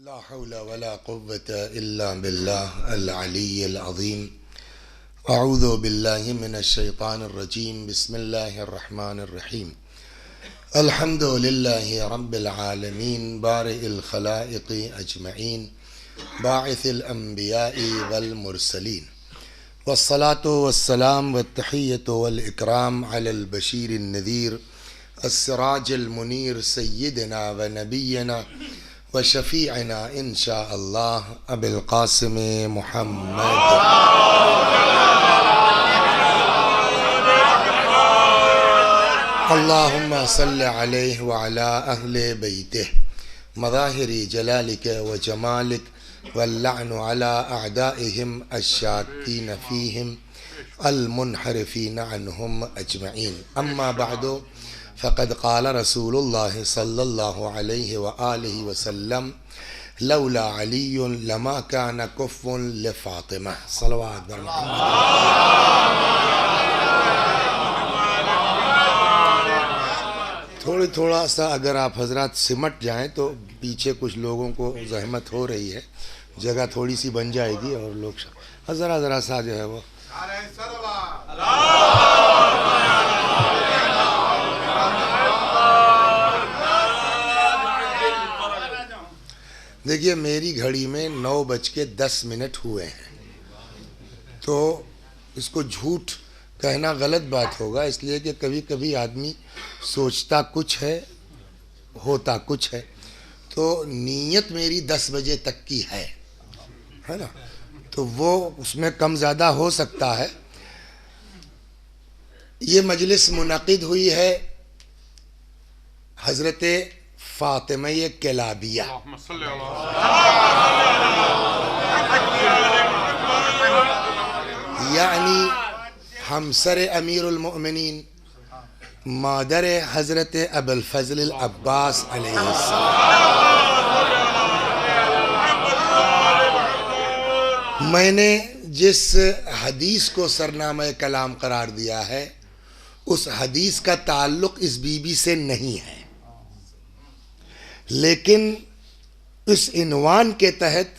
ला हौला वला कुव्वता इल्ला बिल्लाह अल अलीय्यिल अज़ीम। अऊज़ु बिल्लाहि मिनश शैतानिर रजीम। बिस्मिल्लाहिर रहमानिर रहीम। अल्हम्दुलिल्लाहि रब्बिल आलमीन बारिइल खलाइक़ि अजमईन बाइसिल अंबियाइ वल मुरसलीन वस्सलातु वस्सलाम वत्तहिय्यतु वल इकराम अलल बशीरिन नज़ीर अस्सिराजिल मुनीर सय्यिदिना व नबिय्यिना व शफ़ीअना इंशा अल्लाह अबिल क़ासिम मुहम्मद। अल्लाहुम्मा सल्लि अलैहि व अला अहले बैतिह मज़ाहिरि जलालिक व जमालिक वल्लअनु अला अअदाइहिम अश्शाकीन फ़ीहिम अल-मुनहरिफ़ीन अन्हुम अजमईन। अम्मा बअदु फ़क़द क़ाल रसूलुल्लाह सल्लल्लाहु अलैहि व आलिहि वसल्लम लौला अलीयुन लमा कान कुफ़्फ़ुन लिफ़ातिमा। सल्लल्लाहु अलैहि वसल्लम। थोड़ा सा अगर आप हजरात सिमट जाएं तो पीछे कुछ लोगों को जहमत हो रही है, जगह थोड़ी सी बन जाएगी और लोग ज़रा सा जो है वो देखिए मेरी घड़ी में 9:10 हुए हैं, तो इसको झूठ कहना गलत बात होगा, इसलिए कि कभी कभी आदमी सोचता कुछ है होता कुछ है। तो नीयत मेरी 10 बजे तक की है ना, तो वो उसमें कम ज़्यादा हो सकता है। ये मजलिस मुनक़िद हुई है हज़रत फ़ातिमा किलाबिया यानी हमसर अमीरुल मोमिनीन मादर हज़रत अबुल फ़ज़ल अब्बास अलैहिस्सलाम। मैंने जिस हदीस को सरनामा कलाम करार दिया है उस हदीस का ताल्लुक़ इस बीबी से नहीं है, लेकिन इस इन्वान के तहत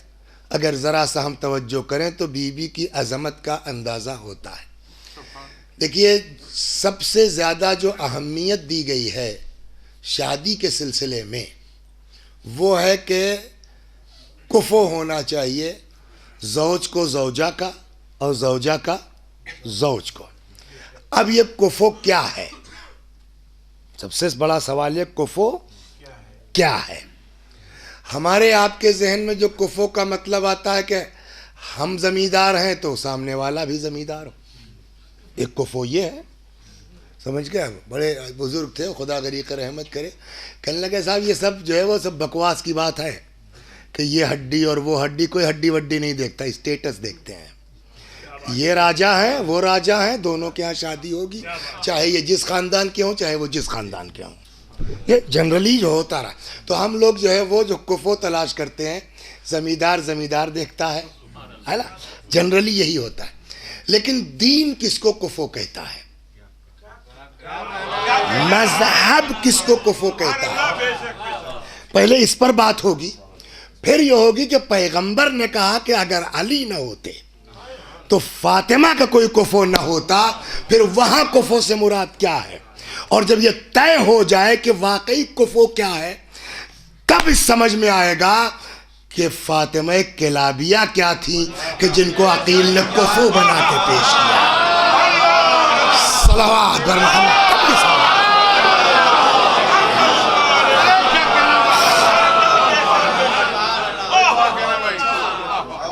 अगर ज़रा सा हम तवज्जो करें तो बीबी की अज़मत का अंदाज़ा होता है। देखिए सबसे ज़्यादा जो अहमियत दी गई है शादी के सिलसिले में वो है कि कुफ़ो होना चाहिए, ज़ौज को ज़ौजा का और ज़ौजा का ज़ौज को। अब ये कुफ़ो क्या है, सबसे बड़ा सवाल ये कुफ़ो क्या है। हमारे आपके जहन में जो कुफ़ो का मतलब आता है कि हम ज़मींदार हैं तो सामने वाला भी ज़मींदार हो, एक कुफ़ो ये है, समझ गए। बड़े बुज़ुर्ग थे, खुदा गरीक़ रहमत करे, कहने लगे साहब ये सब जो है वो सब बकवास की बात है कि ये हड्डी और वो हड्डी, कोई हड्डी वड्डी नहीं देखता, स्टेटस देखते हैं। ये राजा हैं वो राजा हैं, दोनों के यहाँ शादी होगी, चाहे ये जिस ख़ानदान के हों चाहे वो जिस ख़ानदान के हों, ये जनरली जो होता रहा। तो हम लोग जो है वो जो कुफ़ो तलाश करते हैं, ज़मींदार देखता है ना, जनरली यही होता है। लेकिन दीन किसको कुफ़ो कहता है, मज़हब किसको कुफ़ो कहता है, पहले इस पर बात होगी। फिर यह होगी कि पैगंबर ने कहा कि अगर अली न होते तो फातिमा का कोई कुफ़ो न होता, फिर वहां कुफ़ो से मुराद क्या है। और जब ये तय हो जाए कि वाकई कुफ़ो क्या है, तब इस समझ में आएगा कि फातिमा किलाबिया क्या थी कि जिनको अकील ने कुफ़ो बना के पेश किया। सलावत बर मोहम्मद।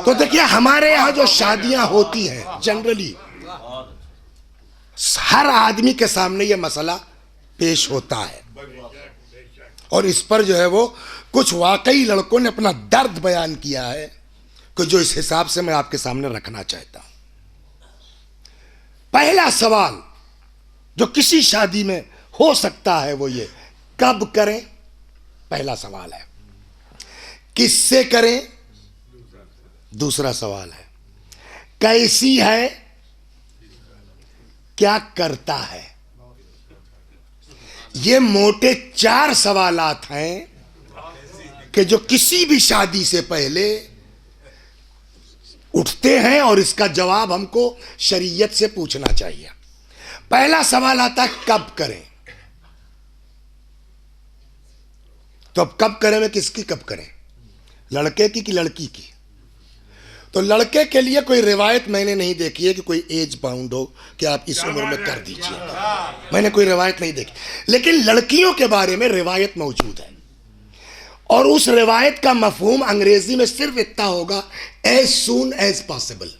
तो देखिए हमारे यहाँ जो शादियां होती हैं जनरली हर आदमी के सामने ये मसला पेश होता है, और इस पर जो है वो कुछ वाकई लड़कों ने अपना दर्द बयान किया है कि जो इस हिसाब से मैं आपके सामने रखना चाहता हूं। पहला सवाल जो किसी शादी में हो सकता है वो ये, कब करें, पहला सवाल है। किससे करें, दूसरा सवाल है। कैसी है, क्या करता है। ये मोटे 4 सवालात हैं कि जो किसी भी शादी से पहले उठते हैं और इसका जवाब हमको शरीयत से पूछना चाहिए। पहला सवाल आता है कब करें। तो अब कब करें में किसकी कब करें, लड़के की कि लड़की की? तो लड़के के लिए कोई रिवायत मैंने नहीं देखी है कि कोई एज बाउंड हो कि आप इस उम्र में कर दीजिए, मैंने कोई रिवायत नहीं देखी। लेकिन लड़कियों के बारे में रिवायत मौजूद है और उस रिवायत का मफहूम अंग्रेजी में सिर्फ इतना होगा, एज सून एज पॉसिबल।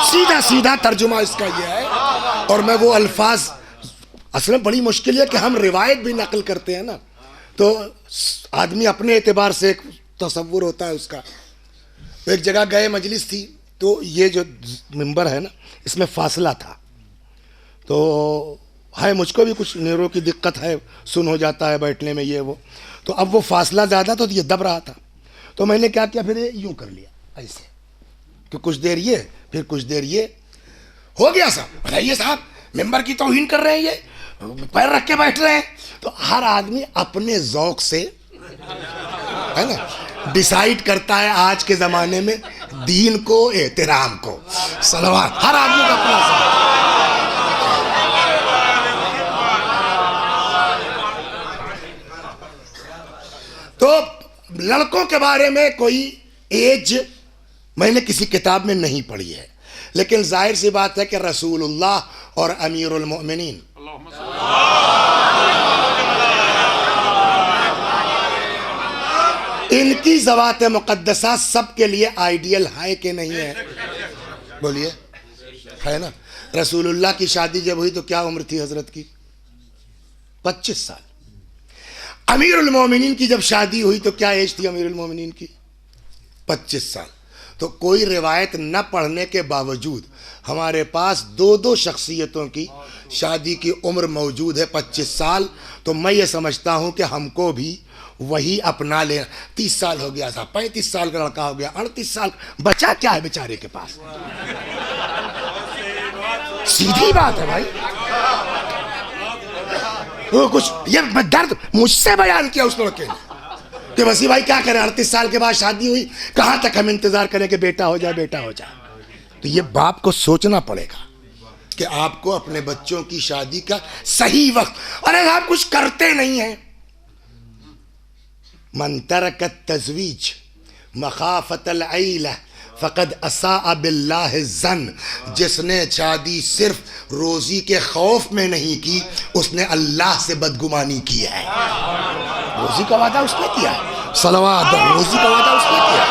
सीधा सीधा तर्जुमा इसका यह है। और मैं वो अल्फाज, असल में बड़ी मुश्किल है कि हम रिवायत भी नकल करते हैं ना, तो आदमी अपने एतबार से एक तसव्वुर होता है उसका। तो एक जगह गए, मजलिस थी, तो ये जो मिंबर है ना, इसमें फासला था। तो है, मुझको भी कुछ नेरों की दिक्कत है, सुन हो जाता है बैठने में ये वो। तो अब वो फासला ज़्यादा तो ये दब रहा था, तो मैंने क्या किया, फिर यूँ कर लिया ऐसे कि कुछ देर ये, फिर कुछ देर ये हो गया। साहब बताइए, साहब मिंबर की तौहीन कर रहे हैं, ये पैर रख के बैठ रहे हैं। तो हर आदमी अपने ज़ौक़ से, है ना, डिसाइड करता है आज के ज़माने में दीन को, एहतराम को, सलवात, हर आदमी का अपना। तो लड़कों के बारे में कोई एज मैंने किसी किताब में नहीं पढ़ी है, लेकिन जाहिर सी बात है कि रसूलुल्लाह और अमीरुल मोमिनीन इनकी ज़वात मुक़द्दसा सबके लिए आइडियल है कि नहीं है? बोलिए, है ना। रसूलुल्लाह की शादी जब हुई तो क्या उम्र थी हजरत की? 25 साल। अमीरुल मोमिनीन की जब शादी हुई तो क्या एज थी अमीरुल मोमिनीन की? 25 साल। तो कोई रिवायत न पढ़ने के बावजूद हमारे पास दो दो शख्सियतों की शादी की उम्र मौजूद है, 25 साल। तो मैं ये समझता हूँ कि हमको भी वही अपना ले। 30 साल हो गया था, 35 साल का लड़का हो गया, 38 साल, बचा क्या है बेचारे के पास? सीधी बात है भाई। वो कुछ ये दर्द मुझसे बयान किया उस लड़के ने कि वसी भाई क्या करें, 38 साल के बाद शादी हुई, कहाँ तक हम इंतजार करें कि बेटा हो जाए, बेटा हो जाए। तो ये बाप को सोचना पड़ेगा कि आपको अपने बच्चों की शादी का सही वक्त, अरे आप कुछ करते नहीं हैं। मन तरकत तज़वीज मखाफतल ऐला फ़क़द असाअ बिल्लाहि ज़न। जिसने शादी सिर्फ रोज़ी के खौफ में नहीं की, उसने अल्लाह से बदगुमानी की है। रोज़ी का वादा उसने किया, सलवात, रोज़ी का वादा उसने किया।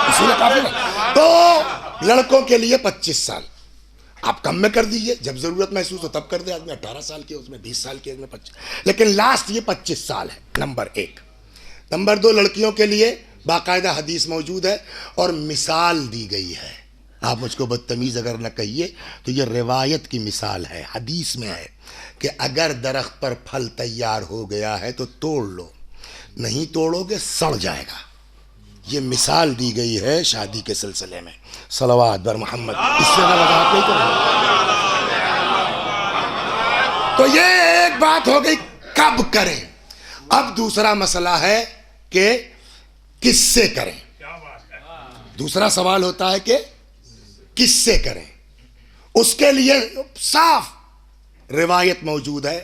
इसीलिए काफी है। तो लड़कों के लिए 25 साल आप कम में कर दीजिए, जब जरूरत महसूस हो तब कर दे। आदमी 18 साल के, उसमें 20 साल के, उसमें 25, लेकिन लास्ट ये 25 साल है, नंबर 1। नंबर 2, लड़कियों के लिए बाकायदा हदीस मौजूद है और मिसाल दी गई है। आप मुझको बदतमीज़ अगर न कहिए तो ये रिवायत की मिसाल है, हदीस में है कि अगर दरख्त पर फल तैयार हो गया है तो तोड़ लो, नहीं तोड़ोगे सड़ जाएगा। ये मिसाल दी गई है शादी के सिलसिले में। सलवात बर मोहम्मद, इससे ज़्यादा वजाहत नहीं करूँगा। तो ये एक बात हो गई कब करें। अब दूसरा मसला है कि किससे करें। दूसरा सवाल होता है कि किससे करें। उसके लिए साफ रिवायत मौजूद है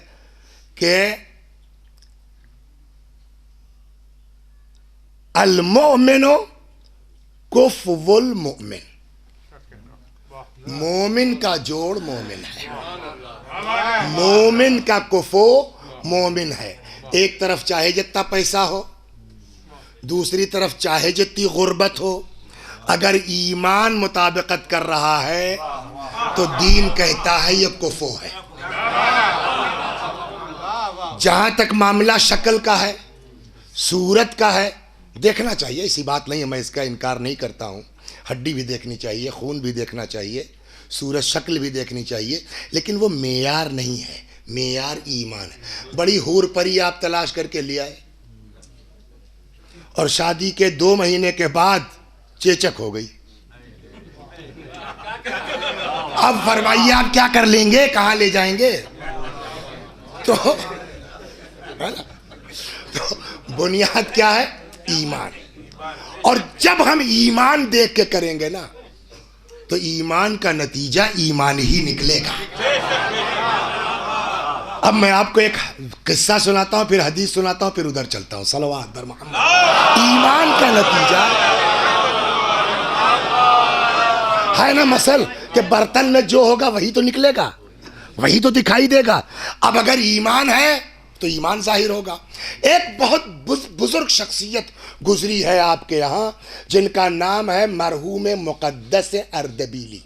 कि अल मोमिनो कुफ़्वुल मोमिन, मोमिन का जोड़ मोमिन है, मोमिन का कुफ़ो मोमिन है। एक तरफ चाहे जितना पैसा हो, दूसरी तरफ चाहे जितनी गुर्बत हो, अगर ईमान मुताबिकत कर रहा है तो दीन कहता है ये कुफ़ो है। जहां तक मामला शक्ल का है, सूरत का है, देखना चाहिए, ऐसी बात नहीं है, मैं इसका इनकार नहीं करता हूँ। हड्डी भी देखनी चाहिए, खून भी देखना चाहिए, सूरत शक्ल भी देखनी चाहिए, लेकिन वो मेयार नहीं है, मेयार ईमान है। बड़ी हूर परी आप तलाश करके ले आए और शादी के 2 महीने के बाद चेचक हो गई। अब फरमाइए आप क्या कर लेंगे, कहाँ ले जाएंगे? तो है ना, तो बुनियाद क्या है? ईमान। और जब हम ईमान देख के करेंगे ना, तो ईमान का नतीजा ईमान ही निकलेगा। अब मैं आपको एक किस्सा सुनाता हूं, फिर हदीस सुनाता हूं, फिर उधर चलता हूं। सल्लल्लाहु अलैहि मोहम्मद। ईमान का नतीजा है ना, मसल कि बर्तन में जो होगा वही तो निकलेगा, वही तो दिखाई देगा। अब अगर ईमान है तो ईमान जाहिर होगा। एक बहुत बुजुर्ग शख्सियत गुजरी है आपके यहाँ, जिनका नाम है मरहूम मुक़द्दस अर्दबीली,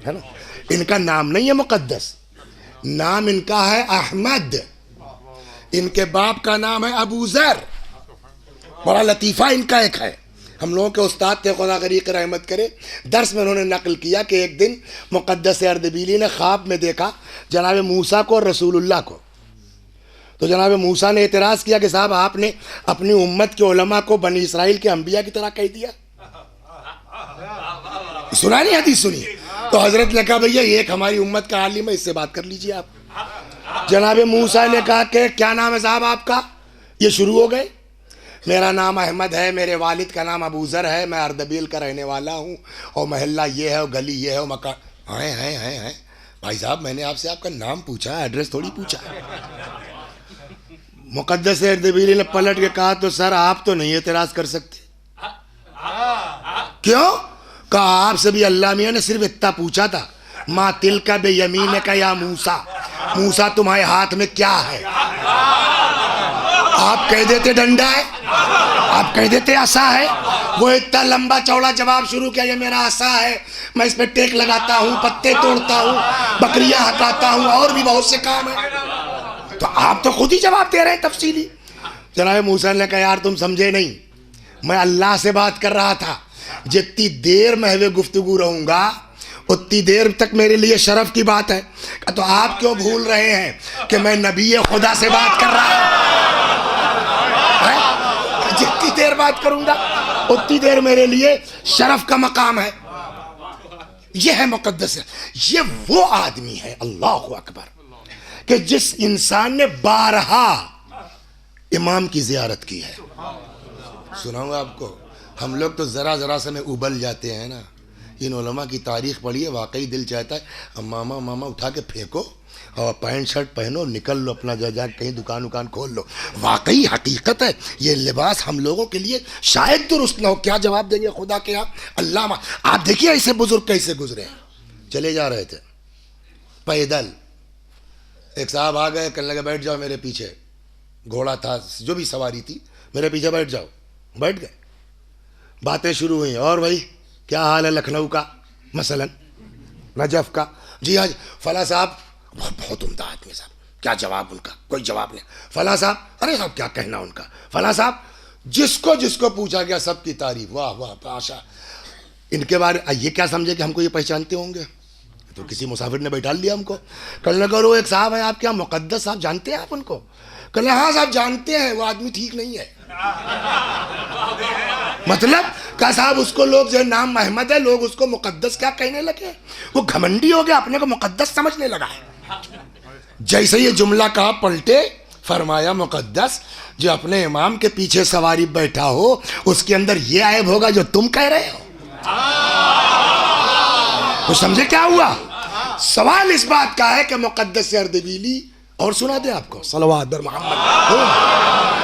है ना। इनका नाम नहीं है मुक़द्दस, नाम इनका है अहमद। इनके बाप का नाम है अबू ज़र। बड़ा लतीफ़ा इनका एक है। हम लोगों के उस्ताद थे, खुदा गरीक रहमत करे, दर्स में उन्होंने नकल किया कि एक दिन मुक़द्दस अर्दबीली ने ख्वाब में देखा जनाब मूसा को और रसूलुल्लाह को। तो जनाब मूसा ने एतराज़ किया कि साहब आपने अपनी उम्मत के उलमा को बनी इसराइल के अंबिया की तरह कह दिया। सुना नहीं हदीस सुनी? तो हजरत ने कहा भैया एक हमारी उम्मत का आलिम है, इससे बात कर लीजिए आप। जनाब मूसा ने कहा कि क्या नाम है साहब आपका? ये शुरू हो गए, मेरा नाम अहमद है, मेरे वालिद का नाम अबू ज़र है, मैं अर्दबील का रहने वाला हूँ, और महल्ला ये है, और गली ये है, और मकान हैं। भाई साहब मैंने आपसे आपका नाम पूछा, एड्रेस थोड़ी पूछा। मुक़द्दस अर्दबीली ने पलट के कहा तो सर आप तो नहीं एतराज़ कर सकते। क्यों? कहा आपसे भी अल्लाह मियाँ ने सिर्फ इतना पूछा था, माँ तिल का बे यमीन का या मूसा, मूसा तुम्हारे हाथ में क्या है? आप कह देते डंडा है, आप कह देते आसा है। वो इतना लंबा चौड़ा जवाब शुरू किया, ये मेरा आसा है, मैं इस पे टेक लगाता हूँ, पत्ते तोड़ता हूँ, बकरियां हटाता हूँ, और भी बहुत से काम है। तो आप तो खुद ही जवाब दे रहे हैं तफसीली। जनाब मूसा ने कहा यार तुम समझे नहीं, मैं अल्लाह से बात कर रहा था। जितनी देर मैं वे गुफ्तगू रहूंगा उतनी देर तक मेरे लिए शरफ की बात है। तो आप क्यों भूल रहे हैं कि मैं नबी खुदा से बात कर रहा हूं? जितनी देर बात करूंगा उतनी देर मेरे लिए शरफ का मकाम है। यह है मुक़द्दस। ये वो आदमी है, अल्लाहु अकबर, कि जिस इंसान ने 12 इमाम की जियारत की है। सुनाऊंगा आपको, हम लोग तो ज़रा ज़रा से में उबल जाते हैं ना। इन उलमा की तारीख़ पढ़िए, वाकई दिल चाहता है अब मामा मामा उठा के फेंको और पैंट शर्ट पहनो, निकल लो अपना जा कहीं दुकान उकान खोल लो। वाकई हकीकत है, ये लिबास हम लोगों के लिए शायद दुरुस्त ना हो। क्या जवाब देंगे खुदा के आप? अल्लाह आप देखिए ऐसे बुजुर्ग कैसे गुजरे। चले जा रहे थे पैदल, एक साहब आ गए, कहने लगे बैठ जाओ मेरे पीछे। घोड़ा था, जो भी सवारी थी, मेरे पीछे बैठ जाओ। बैठ गए, बातें शुरू हुई। और भाई क्या हाल है लखनऊ का, मसलन नजफ का? जी हाँ फला साहब बहुत उम्दा आदमी साहब। क्या जवाब उनका? कोई जवाब नहीं। फला साहब, अरे साहब क्या कहना उनका। फला साहब, जिसको जिसको पूछा गया सबकी तारीफ, वाह वाह पाशा। इनके बारे ये क्या समझे कि हमको ये पहचानते होंगे? तो किसी मुसाफिर ने बैठा लिया हमको। कहने लगा वो एक साहब है आपके यहाँ मुक़द्दस साहब, जानते हैं आप उनको? कहने हाँ साहब जानते हैं, वो आदमी ठीक नहीं है। मतलब क्या साहब, उसको लोग जो नाम अहमद है, लोग उसको मुक़द्दस क्या कहने लगे? वो घमंडी हो गया, अपने को मुक़द्दस समझने लगा है। जैसे ये जुमला कहा पलटे, फरमाया मुक़द्दस जो अपने इमाम के पीछे सवारी बैठा हो उसके अंदर ये ऐब होगा जो तुम कह रहे हो। तो समझे क्या हुआ? सवाल इस बात का है कि मुक़द्दस अर्दबीली, और सुना दे आपको, सल्लल्लाहु अलैहि मोहम्मद।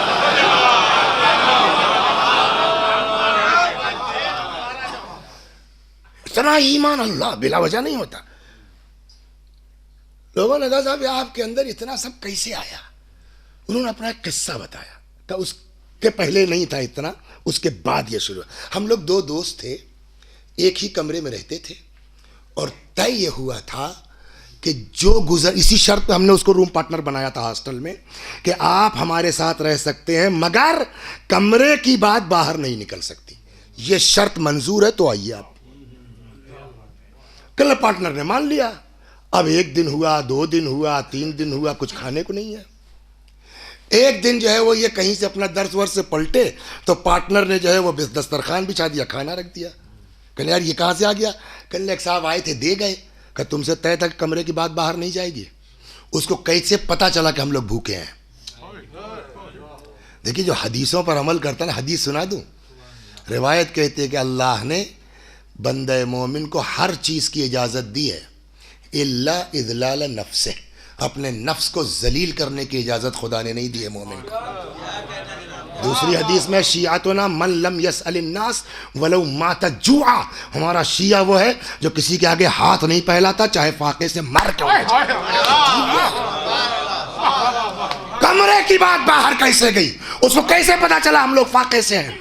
इतना ईमान अल्लाह बिला वजह नहीं होता। लोगों ने कहा साहब आपके अंदर इतना सब कैसे आया? उन्होंने अपना एक किस्सा बताया। तो उसके पहले नहीं था इतना, उसके बाद ये शुरू। हम लोग 2 दोस्त थे, एक ही कमरे में रहते थे, और तय ये हुआ था कि जो गुजर, इसी शर्त पे हमने उसको रूम पार्टनर बनाया था हॉस्टल में, कि आप हमारे साथ रह सकते हैं मगर कमरे की बात बाहर नहीं निकल सकती। ये शर्त मंजूर है तो आइए आप। कल पार्टनर ने मान लिया। अब 1 दिन हुआ, 2 दिन हुआ, 3 दिन हुआ, कुछ खाने को नहीं है। एक दिन जो है वो ये कहीं से अपना दर्स वर्स से पलटे तो पार्टनर ने जो है वो दस्तरखान बिछा दिया, खाना रख दिया। कहने यार ये कहाँ से आ गया? कहने एक साहब आए थे दे गए, कि तुमसे तय तक कमरे की बात बाहर नहीं जाएगी। उसको कैसे पता चला कि हम लोग भूखे हैं? देखिए, जो हदीसों पर अमल करता है ना, हदीस सुना दूं, रिवायत कहती है कि अल्लाह ने बंदे मोमिन को हर चीज़ की इजाज़त दी है इल्ला इज़लाल नफ्से, अपने नफ्स को जलील करने की इजाज़त खुदा ने नहीं दी है मोमिन को। दूसरी हदीस में शियातुना मन लम यसअलिन नास वलौ माता जुआ, हमारा शिया वो है जो किसी के आगे हाथ नहीं फैलाता चाहे फाके से मर क्यों ना जाए। कमरे की बात बाहर कैसे गई, उसको कैसे पता चला हम लोग फाके से हैं?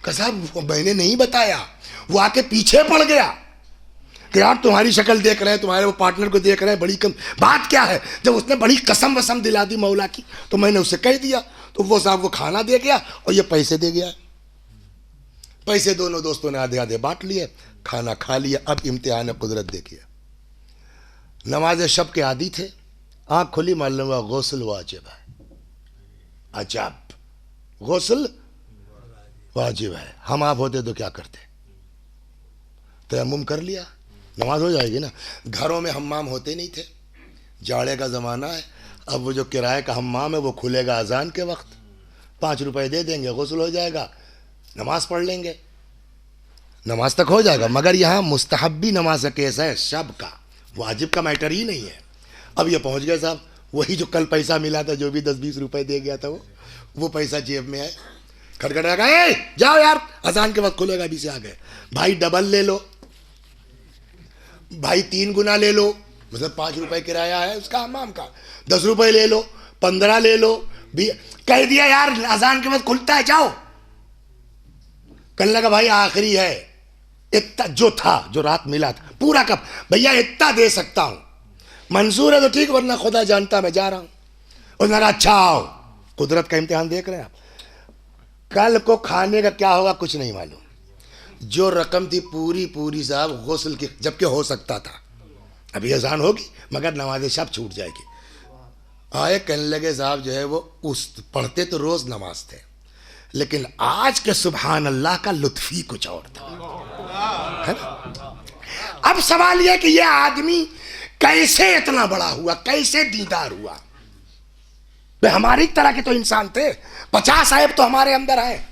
साहब मैंने नहीं बताया, वो आके पीछे पड़ गया कि यार तुम्हारी शक्ल देख रहे हैं, तुम्हारे वो पार्टनर को देख रहे हैं, बड़ी कम बात क्या है। जब उसने बड़ी कसम वसम दिला दी मौला की तो मैंने उससे कह दिया, तो वो साहब वो खाना दे गया और ये पैसे दे गया। पैसे दोनों दोस्तों ने आधे आधे बांट लिए, खाना खा लिया। अब इम्तिहान कुदरत देखिए, नमाज शब के आदी थे, आँख खुली मालूम हुआ गौसल वाजिब है। अजब, गौसल वाजिब है। हम आप होते तो क्या करते? तयम्मुम कर लिया, नमाज हो जाएगी ना। घरों में हम्माम होते नहीं थे, जाड़े का ज़माना है। अब वो जो किराए का हम्माम है वो खुलेगा अजान के वक्त, 5 रुपए दे देंगे, गुस्ल हो जाएगा, नमाज पढ़ लेंगे, नमाज तक हो जाएगा। मगर यहाँ मुस्तहब्बी नमाज का केस है, शब का, वाजिब का मैटर ही नहीं है। अब ये पहुँच गए साहब, वही जो कल पैसा मिला था, जो भी 10-20 रुपए दे गया था, वो पैसा जेब में है। खटखटा गए, जाओ यार अजान के वक्त खुलेगा, अभी से आ गए। भाई डबल ले लो, भाई 3 गुना ले लो, मतलब 5 रुपए किराया है उसका हमाम का, 10 रुपए ले लो, 15 ले लो, भी कह दिया यार अजान के वक्त खुलता है, जाओ। कहने लगा भाई आखिरी है, इतना जो था, जो रात मिला था पूरा कब, भैया इतना दे सकता हूं, मंजूर है तो ठीक, वरना खुदा जानता मैं जा रहा हूं। उसने कहा अच्छा आओ। कुदरत का इम्तिहान देख रहे हैं आप। कल को खाने का क्या होगा कुछ नहीं मालूम। जो रकम थी पूरी पूरी साहब गुस्ल की, जबकि हो सकता था अभी अजान होगी मगर नमाज शब छूट जाएगी। आए कहने लगे साहब जो है वो उस पढ़ते तो रोज नमाज थे, लेकिन आज के सुभान अल्लाह का लुत्फ ही कुछ और था, है ना। अब सवाल यह कि यह आदमी कैसे इतना बड़ा हुआ, कैसे दीदार हुआ। वे हमारी तरह के तो इंसान थे, 50 ऐब तो हमारे अंदर है।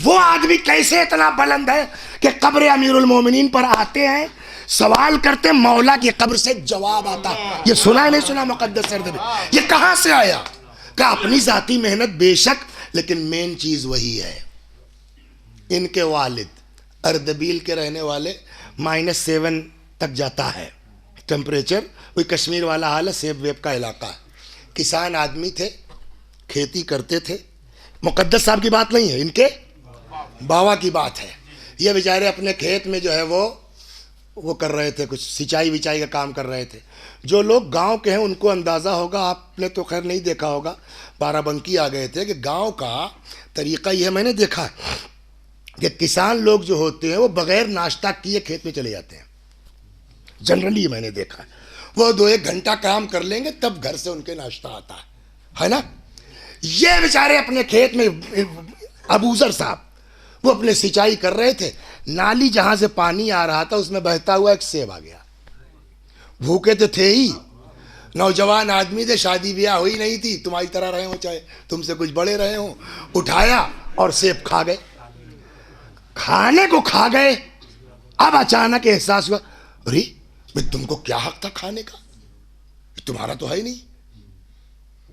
वो आदमी कैसे इतना बुलंद है कि कब्र अमीरुल मोमिनीन पर आते हैं, सवाल करते, मौला की कब्र से जवाब आता। ये सुना नहीं सुना मुकद्दस सरदर, ये कहां से आया? का अपनी जाती मेहनत बेशक, लेकिन मेन चीज वही है। इनके वालिद अर्दबील के रहने वाले -7 तक जाता है टेम्परेचर, कोई कश्मीर वाला हाल है, सेब वेब का इलाका है। किसान आदमी थे, खेती करते थे। मुकद्दस साहब की बात नहीं है, इनके बाबा की बात है। ये बेचारे अपने खेत में जो है वो कर रहे थे, कुछ सिंचाई विचाई का काम कर रहे थे। जो लोग गांव के हैं उनको अंदाज़ा होगा, आपने तो खैर नहीं देखा होगा, बाराबंकी आ गए थे, कि गांव का तरीका यह मैंने देखा है कि किसान लोग जो होते हैं वो बगैर नाश्ता किए खेत में चले जाते हैं। जनरली मैंने देखा है, वो 2-1 घंटा काम कर लेंगे तब घर से उनके नाश्ता आता है ना। ये बेचारे अपने खेत में, अबूजर साहब वो अपने सिंचाई कर रहे थे, नाली जहां से पानी आ रहा था उसमें बहता हुआ एक सेब आ गया। भूखे तो थे ही, नौजवान आदमी थे, शादी ब्याह हुई नहीं थी, तुम्हारी तरह रहे हो चाहे तुमसे कुछ बड़े रहे हो, उठाया और सेब खा गए। खाने को खा गए, अब अचानक एहसास हुआ, अरे भाई तुमको क्या हक था खाने का, तुम्हारा तो है ही नहीं।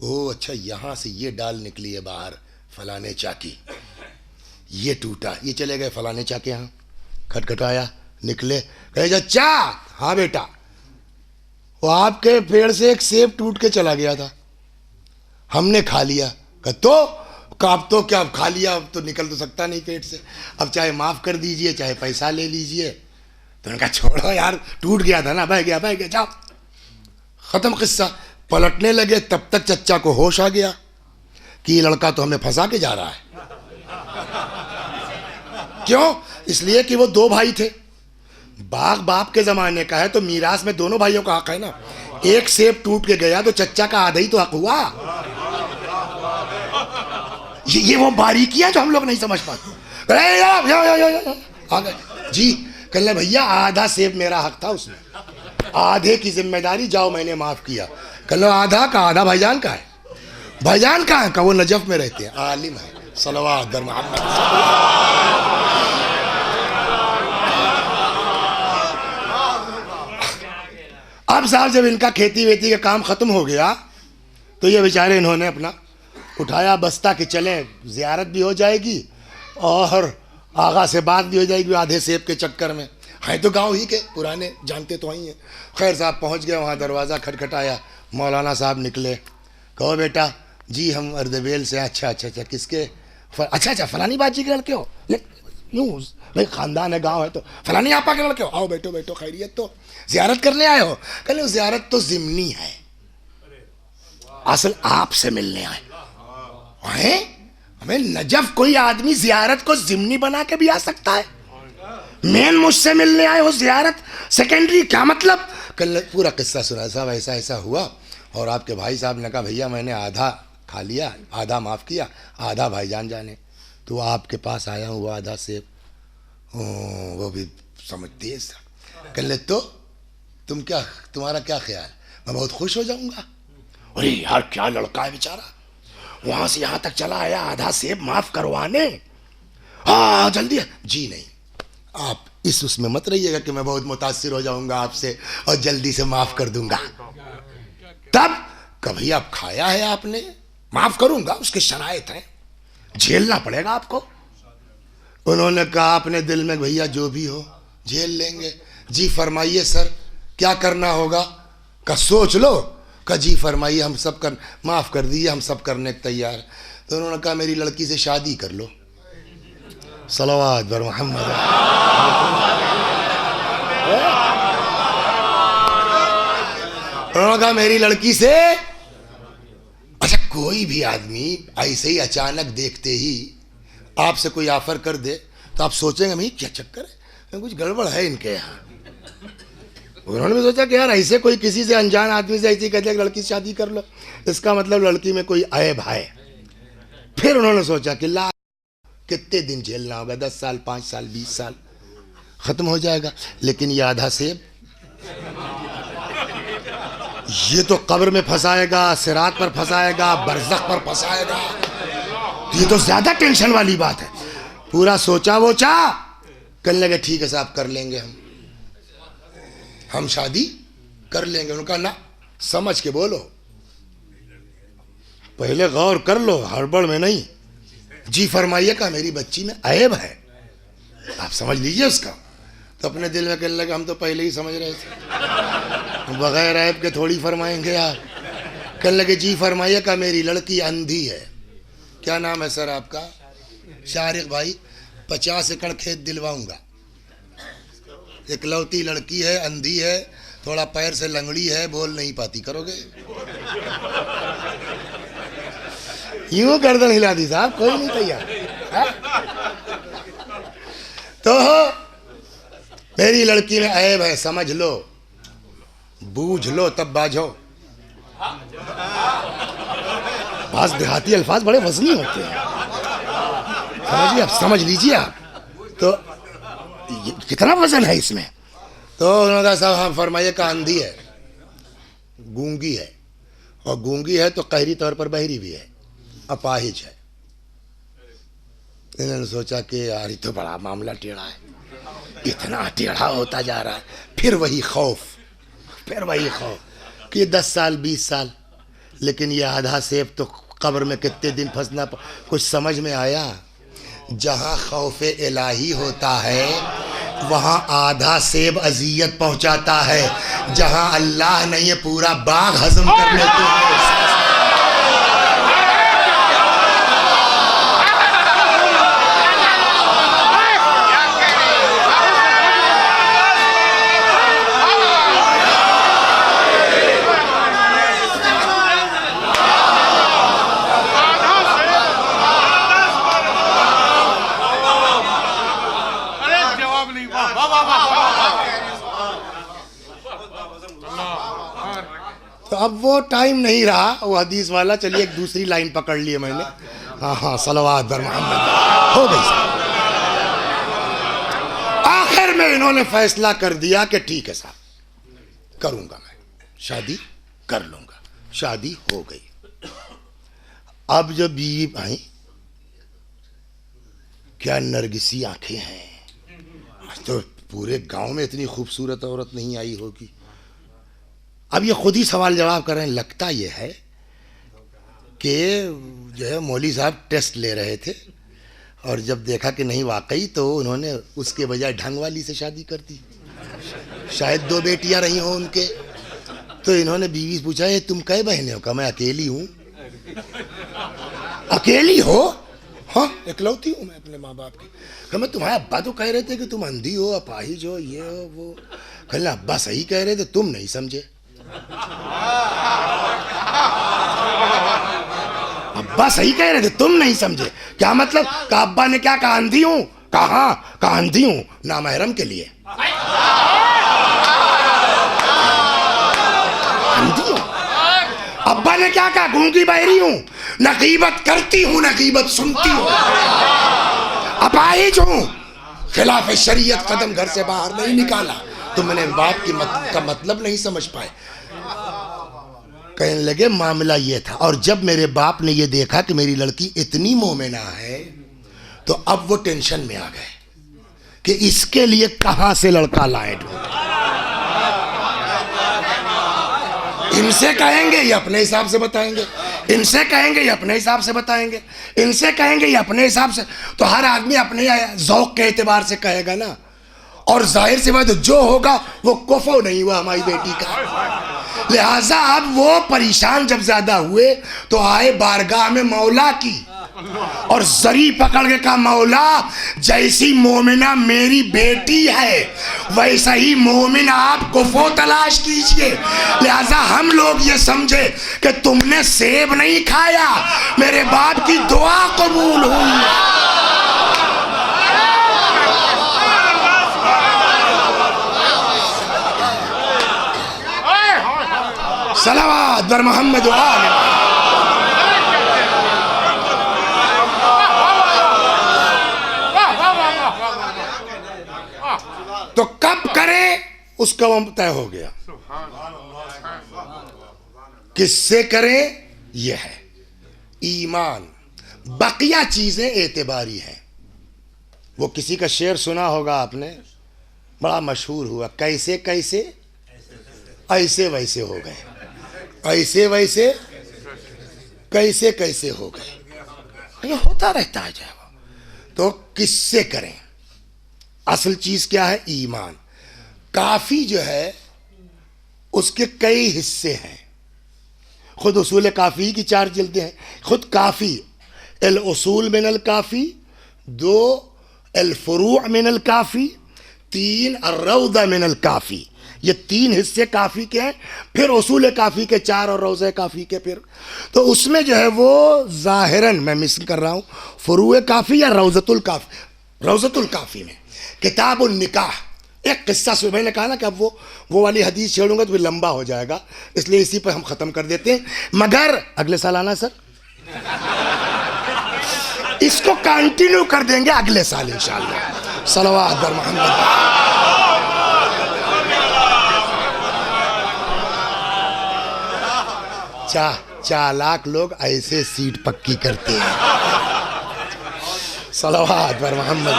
ओह अच्छा, यहां से ये डाल निकली है बाहर, फलाने चाकी, ये टूटा, ये चले गए फलाने चाके यहाँ, खटखटाया, निकले, कहे चाचा, हाँ बेटा, वो आपके पेड़ से एक सेब टूट के चला गया था, हमने खा लिया। कहा तो आप तो क्या खा लिया, अब तो निकल तो सकता नहीं पेट से, अब चाहे माफ कर दीजिए चाहे पैसा ले लीजिए। तो उन्होंने कहा छोड़ो यार, टूट गया था ना, बह गया जाओ, खत्म किस्सा। पलटने लगे तब तक चच्चा को होश आ गया कि ये लड़का तो हमें फंसा के जा रहा है। क्यों? इसलिए कि वो 2 भाई थे, बाग बाप के जमाने का है तो मीरास में दोनों भाइयों का हक है ना। एक सेब टूट के गया तो चच्चा का आधा ही तो हक हुआ। ये वो बारीकियां जो हम लोग नहीं समझ पाते। आ गए जी, कहने भैया आधा सेब मेरा हक था, उसमें आधे की जिम्मेदारी, जाओ मैंने माफ किया। कह लो आधा का, आधा भाईजान का है। भाईजान का है? का वो नजफ में रहते हैं, आलिम है। सलवात दर मोहम्मद। अब साहब जब इनका खेती वेती का काम खत्म हो गया तो ये बेचारे इन्होंने अपना उठाया बस्ता कि चलें, ज़ियारत भी हो जाएगी और आगा से बात भी हो जाएगी आधे सेब के चक्कर में। है तो गांव ही के पुराने, जानते तो ही हैं। खैर साहब पहुंच गए वहाँ, दरवाज़ा खटखटाया, मौलाना साहब निकले। कहो बेटा, जी हम अर्दबेल से। अच्छा अच्छा अच्छा, किसके? अच्छा फलानी बाजी के लड़के हो? यूँ भाई ख़ानदान है, गांव है तो फलानी आपा के लड़के हो? आओ बैठो बैठो, खैरियत? तो ज़ियारत करने आए हो? कह लो ज़ियारत तो ज़िमनी है, असल आपसे मिलने आए हैं। हमें नजफ कोई आदमी ज़ियारत को ज़िमनी बना के भी आ सकता है? मेन मुझसे मिलने आए हो, ज़ियारत सेकेंडरी, क्या मतलब? कल पूरा किस्सा सुना साहब, ऐसा ऐसा हुआ और आपके भाई साहब ने कहा भैया मैंने आधा खा लिया, आधा माफ़ किया, आधा भाईजान जाने। तो आपके पास आया हूँ वो आधा सेब। वो भी समझ तेज था। कल तो तुम्हारा क्या ख्याल? मैं बहुत खुश हो जाऊँगा। अरे यार क्या लड़का है बेचारा, वहाँ से यहाँ तक चला आया आधा सेब माफ़ करवाने। हाँ जल्दी है। जी नहीं, आप इस उसमें मत रहिएगा कि मैं बहुत मुतासिर हो जाऊंगा आपसे और जल्दी से माफ कर दूंगा। तब कभी आप खाया है आपने, माफ करूंगा, उसके शराइत हैं, झेलना पड़ेगा आपको। उन्होंने कहा अपने दिल में भैया जो भी हो झेल लेंगे। जी फरमाइए सर क्या करना होगा? का सोच लो। का जी फरमाइए, हम सब कर माफ कर दिए, हम सब करने तैयार। तो उन्होंने कहा मेरी लड़की से शादी कर लो। सलवात बर मोहम्मद। उन्होंने कहा मेरी लड़की से। अच्छा कोई भी आदमी ऐसे ही अचानक देखते ही आपसे कोई ऑफर कर दे तो आप सोचेंगे भाई क्या चक्कर है, कुछ गड़बड़ है इनके यहाँ। उन्होंने भी सोचा कि यार ऐसे कोई किसी से अनजान आदमी से ऐसे ही कहते लड़की से शादी कर लो, इसका मतलब लड़की में कोई ऐब है। फिर उन्होंने सोचा कि ला कितने दिन झेलना होगा, 10 साल 5 साल 20 साल, खत्म हो जाएगा। लेकिन ये आधा सेब ये तो कब्र में फंसाएगा, सिरात पर फंसाएगा, बरज़ख पर फंसाएगा। ये तो ज्यादा टेंशन वाली बात है। पूरा सोचा वोचा, करने लगे ठीक है साहब कर लेंगे, हम शादी कर लेंगे। उनका ना समझ के बोलो, पहले गौर कर लो, हड़बड़ में नहीं। जी फरमाइए का मेरी बच्ची में ऐब है, आप समझ लीजिए उसका। तो अपने दिल में कहने लगे हम तो पहले ही समझ रहे थे, बगैर ऐब के थोड़ी फरमाएंगे यार। कहने लगे जी फरमाइए का मेरी लड़की अंधी है। क्या नाम है सर आपका? शारिक भाई। 50 एकड़ खेत दिलवाऊंगा, इकलौती लड़की है, अंधी है, थोड़ा पैर से लंगड़ी है, बोल नहीं पाती, करोगे? यूं गर्दन हिला दी साहब, कोई नहीं तैयार। तो मेरी लड़की में ऐब है, समझ लो, बूझ लो तब बाझो। बास देहाती अल्फाज बड़े वजनी होते हैं, समझिए आप, समझ लीजिए आप। तो कितना वजन है इसमें? तो उन्होंने कहा साहब हाँ फरमाइए का अंधी है, गूंगी है, और गूंगी है तो कहरी तौर पर बहरी भी है, अपाहिज है। इन्होंने सोचा कि यार ये तो बड़ा मामला टेढ़ा है, इतना टेढ़ा होता जा रहा है। फिर वही खौफ कि 10 साल 20 साल, लेकिन ये आधा सेब तो कब्र में कितने दिन फंसना। कुछ समझ में आया, जहाँ खौफ इलाही होता है वहाँ आधा सेब अजियत पहुँचाता है, जहाँ अल्लाह नहीं है पूरा बाग हजम कर लेते हैं। तो अब वो टाइम नहीं रहा, वो हदीस वाला। चलिए एक दूसरी लाइन पकड़ ली है मैंने। हाँ हाँ सलवात बर मोहम्मद हो गई। आखिर में इन्होंने फैसला कर दिया कि ठीक है साहब करूंगा, मैं शादी कर लूंगा। शादी हो गई। अब जब बीवी आई, क्या नरगिसी आंखें हैं, तो पूरे गांव में इतनी खूबसूरत औरत नहीं आई होगी। अब ये खुद ही सवाल जवाब कर रहे हैं। लगता ये है कि जो है मौली साहब टेस्ट ले रहे थे और जब देखा कि नहीं वाकई, तो उन्होंने उसके बजाय ढंग वाली से शादी कर दी। शायद 2 बेटियां रही हों उनके। तो इन्होंने बीवी से पूछा, ये तुम कई बहनें हो? कहा मैं अकेली हूं। अकेली हो? हाँ, इकलौती हूं मैं अपने माँ बाप की। कहा मैं तुम्हारे अब्बा तो कह रहे थे कि तुम अंधी हो, अपाहिज हो, ये हो वो। कहना अब्बा सही कह रहे थे, तुम नहीं समझे। अब्बा सही कह रहे थे, तुम नहीं समझे। क्या मतलब? कहा अब्बा ने क्या कहा, अंधी हूं? कहा अंधी हूं नामहरम के लिए। अंधी हूं? अब्बा ने क्या कहा, गूंगी बहरी हूं, न गीबत करती हूं न गीबत सुनती हूं, अपाहिज हूं, खिलाफ शरीयत कदम घर से बाहर नहीं निकाला। तो मैंने बाप की का मतलब नहीं समझ पाए। कहने लगे मामला ये था। और जब मेरे बाप ने ये देखा कि मेरी लड़की इतनी मोमिना है, तो अब वो टेंशन में आ गए कि इसके लिए कहां से लड़का लाए ढूंढ। इनसे कहेंगे ये अपने हिसाब से बताएंगे, इनसे कहेंगे ये अपने हिसाब से बताएंगे, इनसे कहेंगे ये अपने हिसाब से। तो हर आदमी अपने ज़ौक़ के एतबार से कहेगा ना। और जाहिर सी बात, जो होगा वो कुफो नहीं हुआ हमारी बेटी का। लिहाजा अब वो परेशान जब ज्यादा हुए तो आए बारगाह में मौला की और जरी पकड़ के कहा, मौला जैसी मोमिना मेरी बेटी है वैसा ही मोमिन आप कुफो तलाश कीजिए। लिहाजा हम लोग ये समझे कि तुमने सेब नहीं खाया, मेरे बाप की दुआ कबूल हुई। सलावत बर मोहम्मद व आले। तो कब करे उसका तय हो गया, किससे करें यह है ईमान। बकिया चीजें एतबारी हैं। वो किसी का शेर सुना होगा आपने, बड़ा मशहूर हुआ, कैसे कैसे ऐसे वैसे हो गए, ऐसे वैसे कैसे कैसे हो गए। ये होता रहता है जब। तो किससे करें? असल चीज क्या है? ईमान। काफी जो है उसके कई हिस्से हैं। खुद उसूल काफी की 4 जिल्दें हैं। खुद काफी, अल उसूल मिनल काफी, 2 अल फुरू मिनल काफी, 3 अर्रौदा मिनल काफी। ये 3 हिस्से काफी के हैं। फिर उसूल काफी के 4 और रौज़े काफी के। फिर तो उसमें जो है वो जाहिरन मैं मिस कर रहा हूं, फुरूए काफी या रौज़तुल काफी। रौज़तुल काफी में किताबुन निकाह एक किस्सा सुबह मैंने कहा ना कि अब वो वाली हदीस छेड़ूंगा तो लंबा हो जाएगा, इसलिए इसी पर हम खत्म कर देते हैं। मगर अगले साल आना सर, इसको कंटिन्यू कर देंगे अगले साल इंशाअल्लाह। सलवात बर मोहम्मद। चालाक लोग ऐसे सीट पक्की करते हैं। सलवात बर मोहम्मद।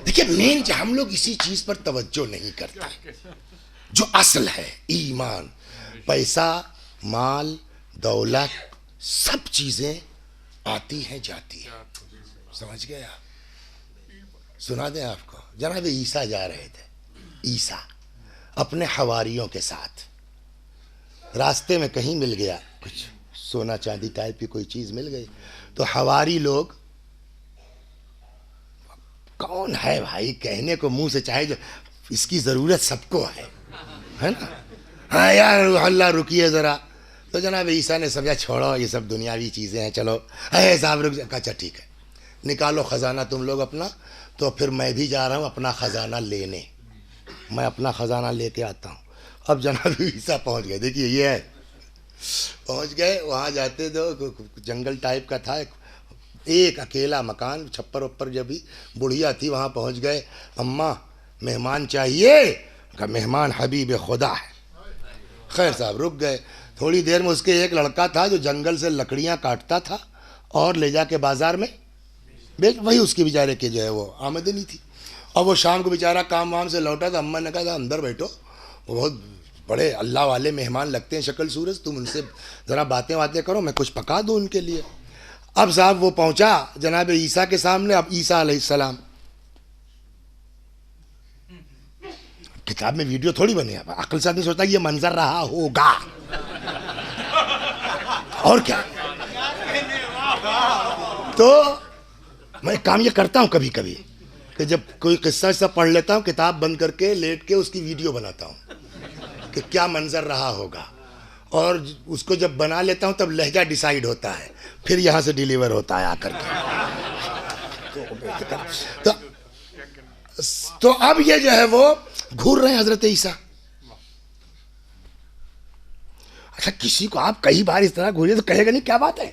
देखिए मेन हम लोग इसी चीज पर तवज्जो नहीं करते जो असल है ईमान। पैसा, माल, दौलत, सब चीजें आती हैं जाती हैं। समझ गए आप? सुना दें आपको, जनाब ईसा जा रहे थे, ईसा अपने हवारियों के साथ रास्ते में कहीं मिल गया कुछ सोना चांदी टाइप की कोई चीज मिल गई, तो हवारी लोग, कौन है भाई कहने को मुंह से, चाहे जो इसकी जरूरत सबको है ना, हाँ यार अल्लाह रुकिए जरा। तो जनाब ईसा ने समझा छोड़ो ये सब दुनियावी चीजें हैं, चलो अरे साहब रुक। अच्छा ठीक है, निकालो खजाना तुम लोग अपना। तो फिर मैं भी जा रहा हूँ अपना खजाना लेने, मैं अपना खजाना लेके आता हूँ। अब जनाब ईसा पहुँच गए, देखिए ये है, पहुँच गए। वहाँ जाते तो जंगल टाइप का था, एक अकेला मकान, छप्पर वप्पर जब भी बुढ़िया थी, वहाँ पहुँच गए। अम्मा मेहमान चाहिए? का मेहमान हबीब खुदा है। खैर साहब रुक गए। थोड़ी देर में उसके एक लड़का था जो जंगल से लकड़ियाँ काटता था और ले जाके बाज़ार में बेच, वही उसकी बेचारे के जो है वो आमदनी थी। और वो शाम को बेचारा काम वाम से लौटा था, अम्मा ने कहा था अंदर बैठो, वो बहुत बड़े अल्लाह वाले मेहमान लगते हैं शक्ल सूरज, तुम उनसे ज़रा बातें करो, मैं कुछ पका दूँ उनके लिए। अब साहब वो पहुँचा जनाब ईसा के सामने। अब ईसा अलैहिस्सलाम, किताब में वीडियो थोड़ी बनी है, अक्ल से आदमी सोचता है ये मंजर रहा होगा और क्या। तो मैं काम ये करता हूँ कभी कभी कि जब कोई किस्सा ऐसा पढ़ लेता हूँ, किताब बंद करके लेट के उसकी वीडियो बनाता हूँ कि क्या मंजर रहा होगा, और उसको जब बना लेता हूँ तब लहजा डिसाइड होता है, फिर यहाँ से डिलीवर होता है आकर के। तो अब ये जो है वो घूर रहे हैं हजरत ईसा। अच्छा किसी को आप कई बार इस तरह घूरिए तो कहेगा नहीं क्या बात है।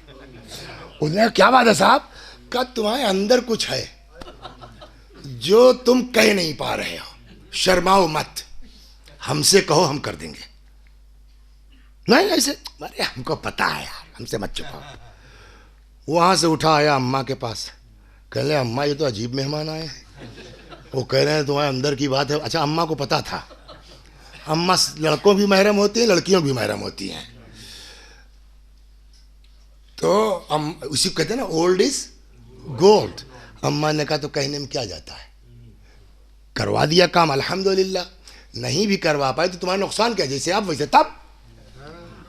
उसने क्या बात है साहब, का तुम्हारे अंदर कुछ है जो तुम कह नहीं पा रहे हो, शर्माओ मत, हमसे कहो हम कर देंगे। नहीं ऐसे, अरे हमको पता है यार, हमसे मत छुपाओ। वहां से उठा आया अम्मा के पास, कह रहे अम्मा ये तो अजीब मेहमान आए हैं। वो कह रहे हैं तुम्हारे अंदर की बात है। अच्छा अम्मा को पता था, अम्मा लड़कों भी महरम होती हैं, लड़कियों भी महरम होती हैं। तो उसी को कहते हैं ना ओल्ड इज गोल्ड। अम्मा ने कहा तो कहने में क्या जाता है, करवा दिया काम अल्हम्दुलिल्लाह। नहीं भी करवा पाए तो तुम्हारा नुकसान क्या, जैसे आप वैसे तब।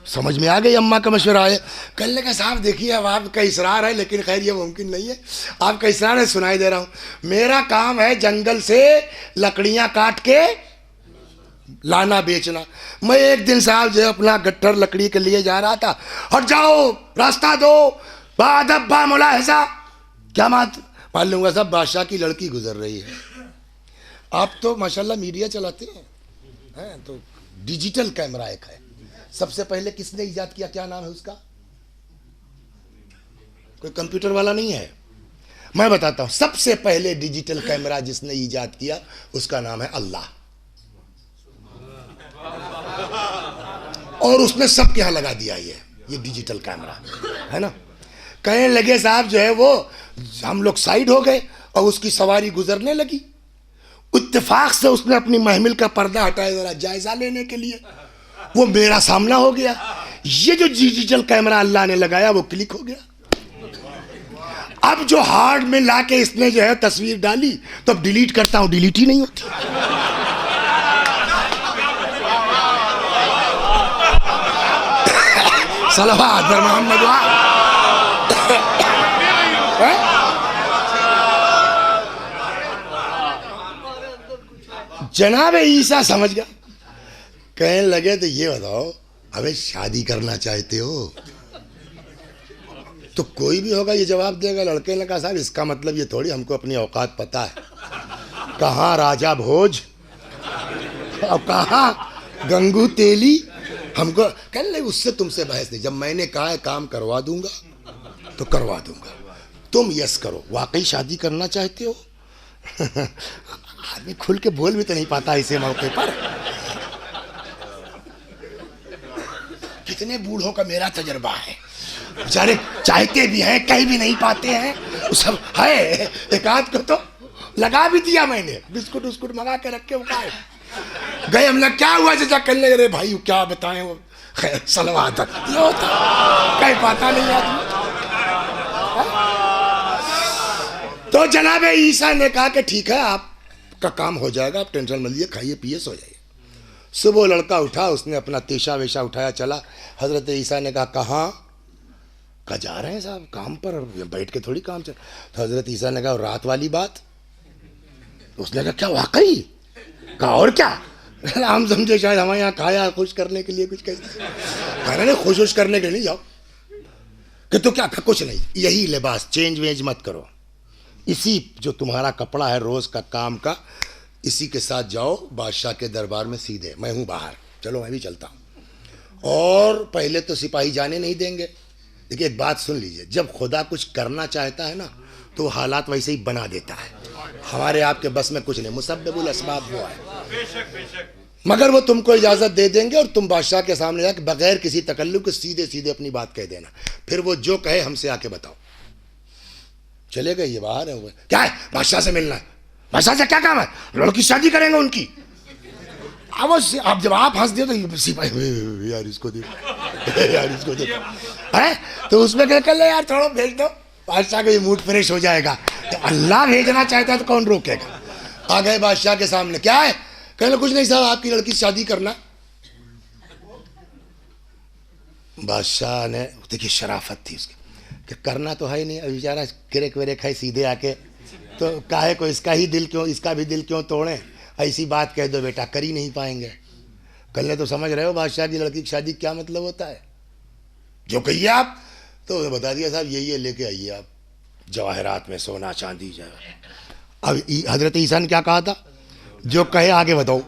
समझ में आ गई अम्मा का मशवरा है। कहने का साहब देखिए अब आपका इसरार है, लेकिन खैर ये मुमकिन नहीं है, आपका इसरार है सुनाई दे रहा हूँ। मेरा काम है जंगल से लकड़ियाँ काट के लाना बेचना। मैं एक दिन साहब जो है अपना गट्ठर लकड़ी के लिए जा रहा था, हट जाओ रास्ता दो, बादब्बा मुलाहिजा, क्या मान लूँगा साहब बादशाह की लड़की गुजर रही है। आप तो माशाल्लाह मीडिया चलाते हैं, तो डिजिटल कैमरा एक है। सबसे पहले किसने इजाद किया, क्या नाम है उसका? कोई कंप्यूटर वाला नहीं है, मैं बताता हूं। सबसे पहले डिजिटल कैमरा जिसने इजाद किया उसका नाम है अल्लाह, और उसने सबके यहां लगा दिया ये डिजिटल कैमरा है ना। कहने लगे साहब जो है वो हम लोग साइड हो गए और उसकी सवारी गुजरने लगी। इत्तेफाक से उसने अपनी महमिल का पर्दा हटाया जरा जायजा लेने के लिए, वो मेरा सामना हो गया। ये जो डिजिटल कैमरा अल्लाह ने लगाया वो क्लिक हो गया। अब जो हार्ड में लाके इसने जो है तस्वीर डाली तो अब डिलीट करता हूं, डिलीट ही नहीं होती। सलवात पर मोहम्मद जनाब ईसा समझ गया। कहने लगे तो ये बताओ हमें शादी करना चाहते हो? तो कोई भी होगा ये जवाब देगा। लड़के ने कहा साहब इसका मतलब ये थोड़ी, हमको अपनी औकात पता है, कहाँ राजा भोज और कहाँ गंगू तेली, हमको कहने लगे उससे तुमसे बहस नहीं। जब मैंने कहा है काम करवा दूंगा तो करवा दूंगा, तुम यस करो। वाकई शादी करना चाहते हो? आदमी खुल के बोल भी तो नहीं पाता इसे मौके पर। कितने बूढ़ों का मेरा तजर्बा है, बेचारे चाहते भी हैं कहीं भी नहीं पाते हैं, सब है। एक आध को तो लगा भी दिया मैंने, बिस्कुट उस्कुट मंगा के रख के उठाए गए। हमने क्या हुआ चाचा, कहने लगे भाई क्या बताएं, वो सलवात ये होता कहीं पाता नहीं आदमी। तो जनाब ईसा ने कहा कि ठीक है आपका काम हो जाएगा, आप टेंशन मत लीजिए, खाइए पिए सो जाइए। सुबह लड़का उठा, उसने अपना तेशा वेशा उठाया चला। हजरत ईसा ने कहा कहाँ जा रहे हैं साहब, काम पर बैठ के थोड़ी काम चल। तो हजरत ईसा ने कहा रात वाली बात। उसने कहा क्या वाकई? कहा और क्या? हम समझे शायद हमारे यहाँ खाया खुश करने के लिए कुछ कहना नहीं, खुश करने के लिए नहीं जाओ कि तो क्या, कुछ नहीं, यही लिबास चेंज वेंज मत करो, इसी जो तुम्हारा कपड़ा है रोज का काम का, इसी के साथ जाओ बादशाह के दरबार में सीधे, मैं हूँ बाहर, चलो मैं भी चलता हूँ। और पहले तो सिपाही जाने नहीं देंगे। देखिए एक बात सुन लीजिए, जब खुदा कुछ करना चाहता है ना तो हालात वैसे ही बना देता है। हमारे आपके बस में कुछ नहीं, मुसब्बिबुल अस्बाब वो है। मगर वो तुमको इजाजत दे देंगे और तुम बादशाह के सामने जाकर बगैर किसी तकल्लुफ के सीधे सीधे अपनी बात कह देना, फिर वो जो कहे हमसे आके बताओ। चले गए, ये बाहर है, वो क्या है, बादशाह से मिलना है। बादशाह से क्या काम है, लड़की शादी करेंगे उनकी। अब जब आप हंस दिए तो सिपाही यार इसको दे यार इसको दे है, तो उसमें क्या कर ले यार, थोड़ा भेज दो, बादशाह का ये मूड फ्रेश हो जाएगा। तो अल्लाह भेजना चाहता है तो कौन रोकेगा। आ गए बादशाह के सामने, क्या है, कहने कुछ नहीं साहब, आपकी लड़की से शादी करना। बादशाह ने, देखिए शराफत थी उसकी कि करना तो है ही नहीं, बेचारा क्रेक वेरेक है, सीधे आके तो काहे को इसका ही दिल क्यों, इसका भी दिल क्यों तोड़ें, ऐसी बात कह दो बेटा, कर ही नहीं पाएंगे। कल तो समझ रहे हो बादशाह की लड़की की शादी क्या मतलब होता है, जो कहिए आप। तो बता दिया साहब यही है, लेके आइए आप जवाहरात में सोना चांदी जाए। अब हजरत ईसा ने क्या कहा था, जो कहे आगे बताओ।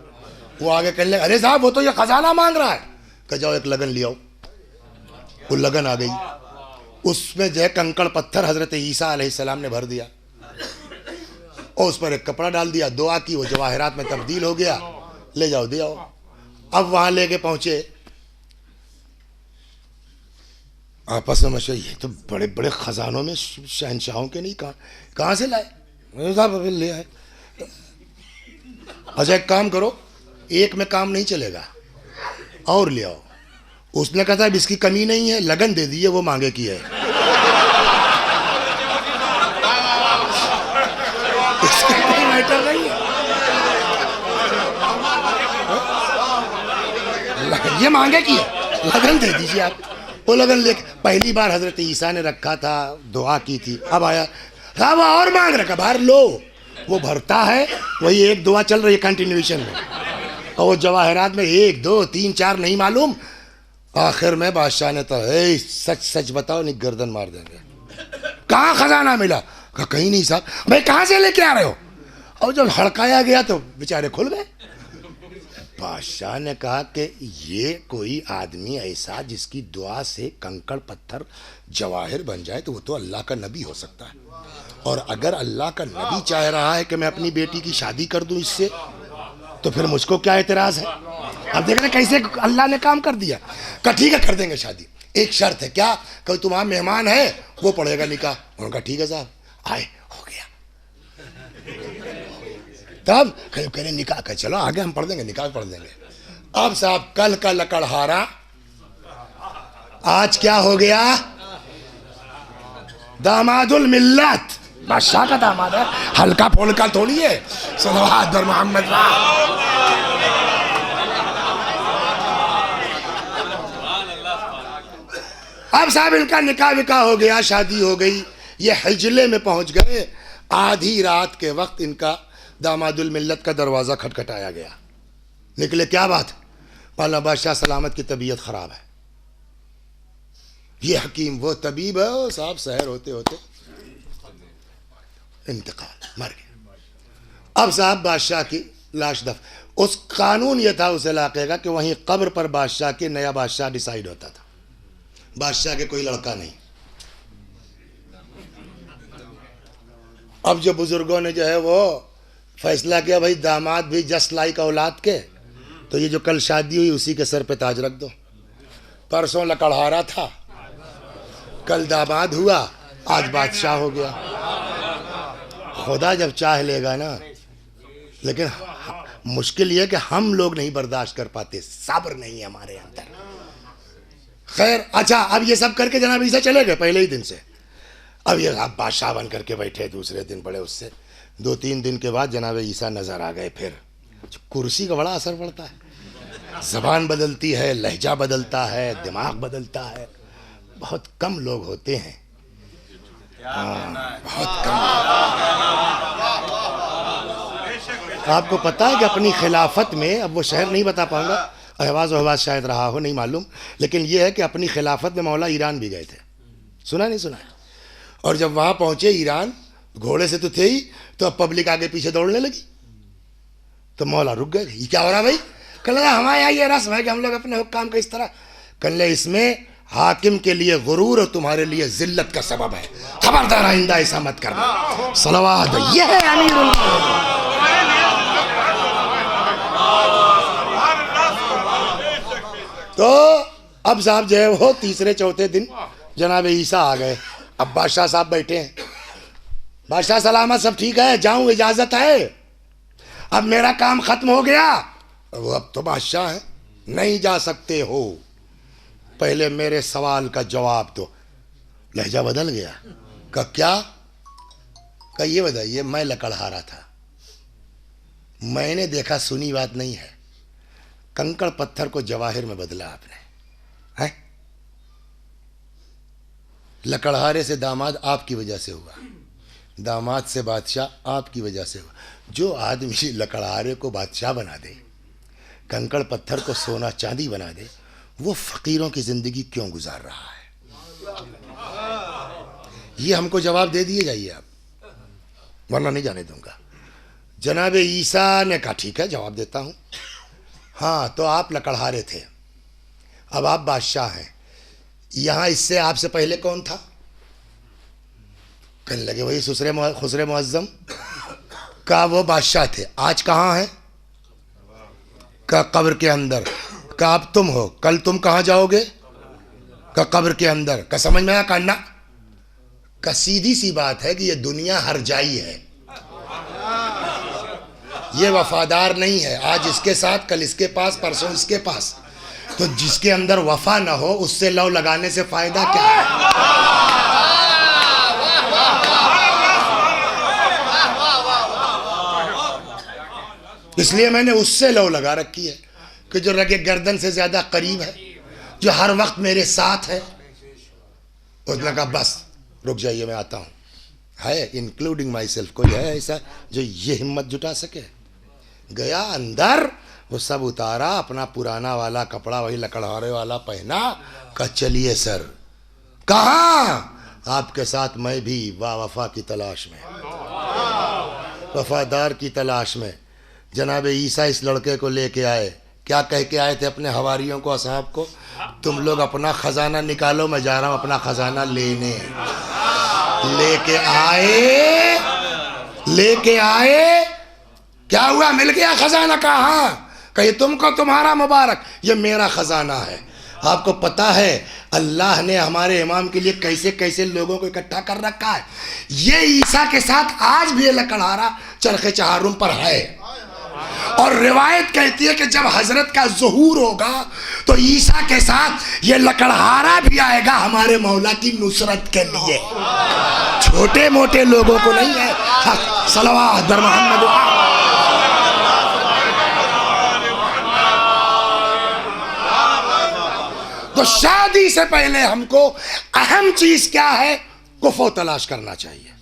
वो आगे कर ले, अरे साहब वो तो ये खजाना मांग रहा है, कह जाओ एक लगन ले आओ। वो लगन आ गई, उसमें जो है कंकड़ पत्थर हजरत ईसा अलैहिस्सलाम ने भर दिया और उस पर एक कपड़ा डाल दिया, दुआ की, वो जवाहरात में तब्दील हो गया, ले जाओ दे आओ। अब वहां लेके पहुंचे, आपस में मशे, ये तो बड़े बड़े खजानों में शहनशाहों के नहीं, कहाँ से लाए साहब, अभी ले आए। अच्छा एक काम करो, एक में काम नहीं चलेगा और ले आओ। उसने कहा था इसकी कमी नहीं है, लगन दे दी है, वो मांगे की है। इसकी कोई मैटर नहीं है, ये मांगे की है, लगन दे दीजिए आप। वो लगन ले, पहली बार हजरत ईसा ने रखा था, दुआ की थी, अब आया अब और मांग रखा, बाहर लो। वो भरता है, वही एक दुआ चल रही है कंटिन्यूएशन में, और वो जवाहरात में 1 2 3 4 नहीं मालूम। आखिर में बादशाह ने तो सच सच बताओ नहीं गर्दन मार देंगे। कहाँ खजाना मिला, कहा कहीं नहीं साहब। भाई कहाँ से लेके आ रहे हो, और जब हड़काया गया तो बेचारे खुल गए। बादशाह ने कहा कि ये कोई आदमी ऐसा जिसकी दुआ से कंकड़ पत्थर जवाहिर बन जाए तो वो तो अल्लाह का नबी हो सकता है, और अगर अल्लाह का नबी चाह रहा है कि मैं अपनी बेटी की शादी कर दूं इससे, तो फिर मुझको क्या एतराज है। अब देख रहे कैसे अल्लाह ने काम कर दिया। कहा ठीक है कर देंगे शादी, एक शर्त है। क्या, कभी तुम्हारा मेहमान है वो पढ़ेगा निकाह। उन्होंने कहा ठीक है साहब, आए हो गया। तब कह रहे निकाह का, चलो आगे हम पढ़ देंगे, निकाह पढ़ देंगे। अब साहब कल का लकड़हारा आज क्या हो गया, दामादुल मिल्लत, बादशाह का दामाद है, हल्का फुल्का थोड़ी है। सल्लल्लाहु अलैहि मोहम्मद। अब साहब इनका निकाह विकाह हो गया, शादी हो गई, ये हिजले में पहुंच गए। आधी रात के वक्त इनका दामादुल मिल्लत का दरवाज़ा खटखटाया गया। निकले, क्या बात, माला बादशाह सलामत की तबीयत ख़राब है। ये हकीम वो तबीब है, वो साहब सहर होते होते इंतकाल, मर गया। अब साहब बादशाह की लाश दफ, उस कानून यह था उस इलाके का कि वहीं कब्र पर बादशाह के नया बादशाह डिसाइड होता था, बादशाह के कोई लड़का नहीं। अब जो बुजुर्गों ने जो है वो फैसला किया, भाई दामाद भी जस्ट लाइक औलाद के, तो ये जो कल शादी हुई उसी के सर पे ताज रख दो। परसों लकड़हारा था, कल दामाद हुआ, आज बादशाह हो गया। खुदा जब चाह लेगा ना, लेकिन मुश्किल ये कि हम लोग नहीं बर्दाश्त कर पाते, सब्र नहीं है हमारे अंदर। खैर अच्छा, अब ये सब करके जनाब ईसा चले गए पहले ही दिन से। अब ये आप बादशाह बन करके बैठे, दूसरे दिन बड़े उससे 2-3 दिन के बाद जनाब ईसा नजर आ गए। फिर कुर्सी का बड़ा असर पड़ता है, जबान बदलती है, लहजा बदलता है, दिमाग बदलता है। बहुत कम लोग होते हैं, बहुत कम। आपको पता है कि अपनी खिलाफत में, अब वो शहर नहीं बता पाऊंगा, अहवाज वहवाज शायद रहा हो, नहीं मालूम, लेकिन ये है कि अपनी खिलाफत में मौला ईरान भी गए थे। सुना नहीं सुना? और जब वहाँ पहुँचे ईरान, घोड़े से तो थे ही, तो अब पब्लिक आगे पीछे दौड़ने लगी, तो मौला रुक गए। ये क्या हो रहा भाई? कल हमारे यहाँ ये रस्म है कि हम लोग अपने हुक्काम का इस तरह। कल इसमें हाकिम के लिए गुरूर और तुम्हारे लिए जिल्लत का सबब है, खबरदार आइंदा ऐसा मत करना। सलवात, ये है अमीरुल तो अब साहब जो है वो तीसरे चौथे दिन जनाब ईसा आ गए। अब बादशाह साहब बैठे हैं। बादशाह सलामत, सब ठीक है, जाऊं, इजाजत है, अब मेरा काम खत्म हो गया। वो अब तो बादशाह है, नहीं जा सकते हो, पहले मेरे सवाल का जवाब दो। लहजा बदल गया। का क्या? का ये बताइए, मैं लकड़हारा था, मैंने देखा सुनी बात नहीं है, कंकड़ पत्थर को जवाहिर में बदला आपने है। लकड़हारे से दामाद आपकी वजह से हुआ, दामाद से बादशाह आपकी वजह से हुआ। जो आदमी लकड़हारे को बादशाह बना दे, कंकड़ पत्थर को सोना चांदी बना दे, वो फकीरों की जिंदगी क्यों गुजार रहा है? ये हमको जवाब दे दिए जाइए आप, वरना नहीं जाने दूंगा। जनाब ईसा ने कहा ठीक है, जवाब देता हूं। हाँ, तो आप लकड़हारे थे, अब आप बादशाह हैं, यहां इससे आपसे पहले कौन था? कहने लगे वही खुसरे मुअज्जम का वो बादशाह थे। आज कहाँ हैं? का कब्र के अंदर। का अब तुम हो, कल तुम कहाँ जाओगे? का कब्र के अंदर। का समझ में आया करना? का सीधी सी बात है कि ये दुनिया हरजाई है, ये वफादार नहीं है, आज इसके साथ, कल इसके पास, परसों इसके पास। तो जिसके अंदर वफा ना हो उससे लव लगाने से फायदा क्या है? इसलिए मैंने उससे लव लगा रखी है कि जो रगे गर्दन से ज्यादा करीब है, जो हर वक्त मेरे साथ है। उसने कहा बस रुक जाइए, मैं आता हूं। है इंक्लूडिंग माई सेल्फ, कोई है ऐसा जो ये हिम्मत जुटा सके? गया अंदर, वो सब उतारा, अपना पुराना वाला कपड़ा वही लकड़हारे वाला पहना। कहा चलिए सर। कहाँ? आपके साथ मैं भी वफा की तलाश में, वफादार की तलाश में। जनाब ईसा इस लड़के को लेके आए। क्या कह के आए थे अपने हवारियों को, असहाब को? तुम लोग अपना खजाना निकालो, मैं जा रहा हूं अपना खजाना लेने। लेके आए, क्या हुआ? मिल गया खजाना? कहाँ? कहिए तुमको तुम्हारा मुबारक, ये मेरा खजाना है। आपको पता है अल्लाह ने हमारे इमाम के लिए कैसे कैसे लोगों को इकट्ठा कर रखा है। ये ईसा के साथ आज भी ये लकड़हारा चरखे चहारुम पर है। और रिवायत कहती है कि जब हजरत का ज़ुहूर होगा तो ईसा के साथ ये लकड़हारा भी आएगा हमारे मौला की नुसरत के लिए। छोटे मोटे लोगों को नहीं है। सलवात दर मोहम्मद। तो शादी से पहले हमको अहम चीज क्या है? कुफो तलाश करना चाहिए।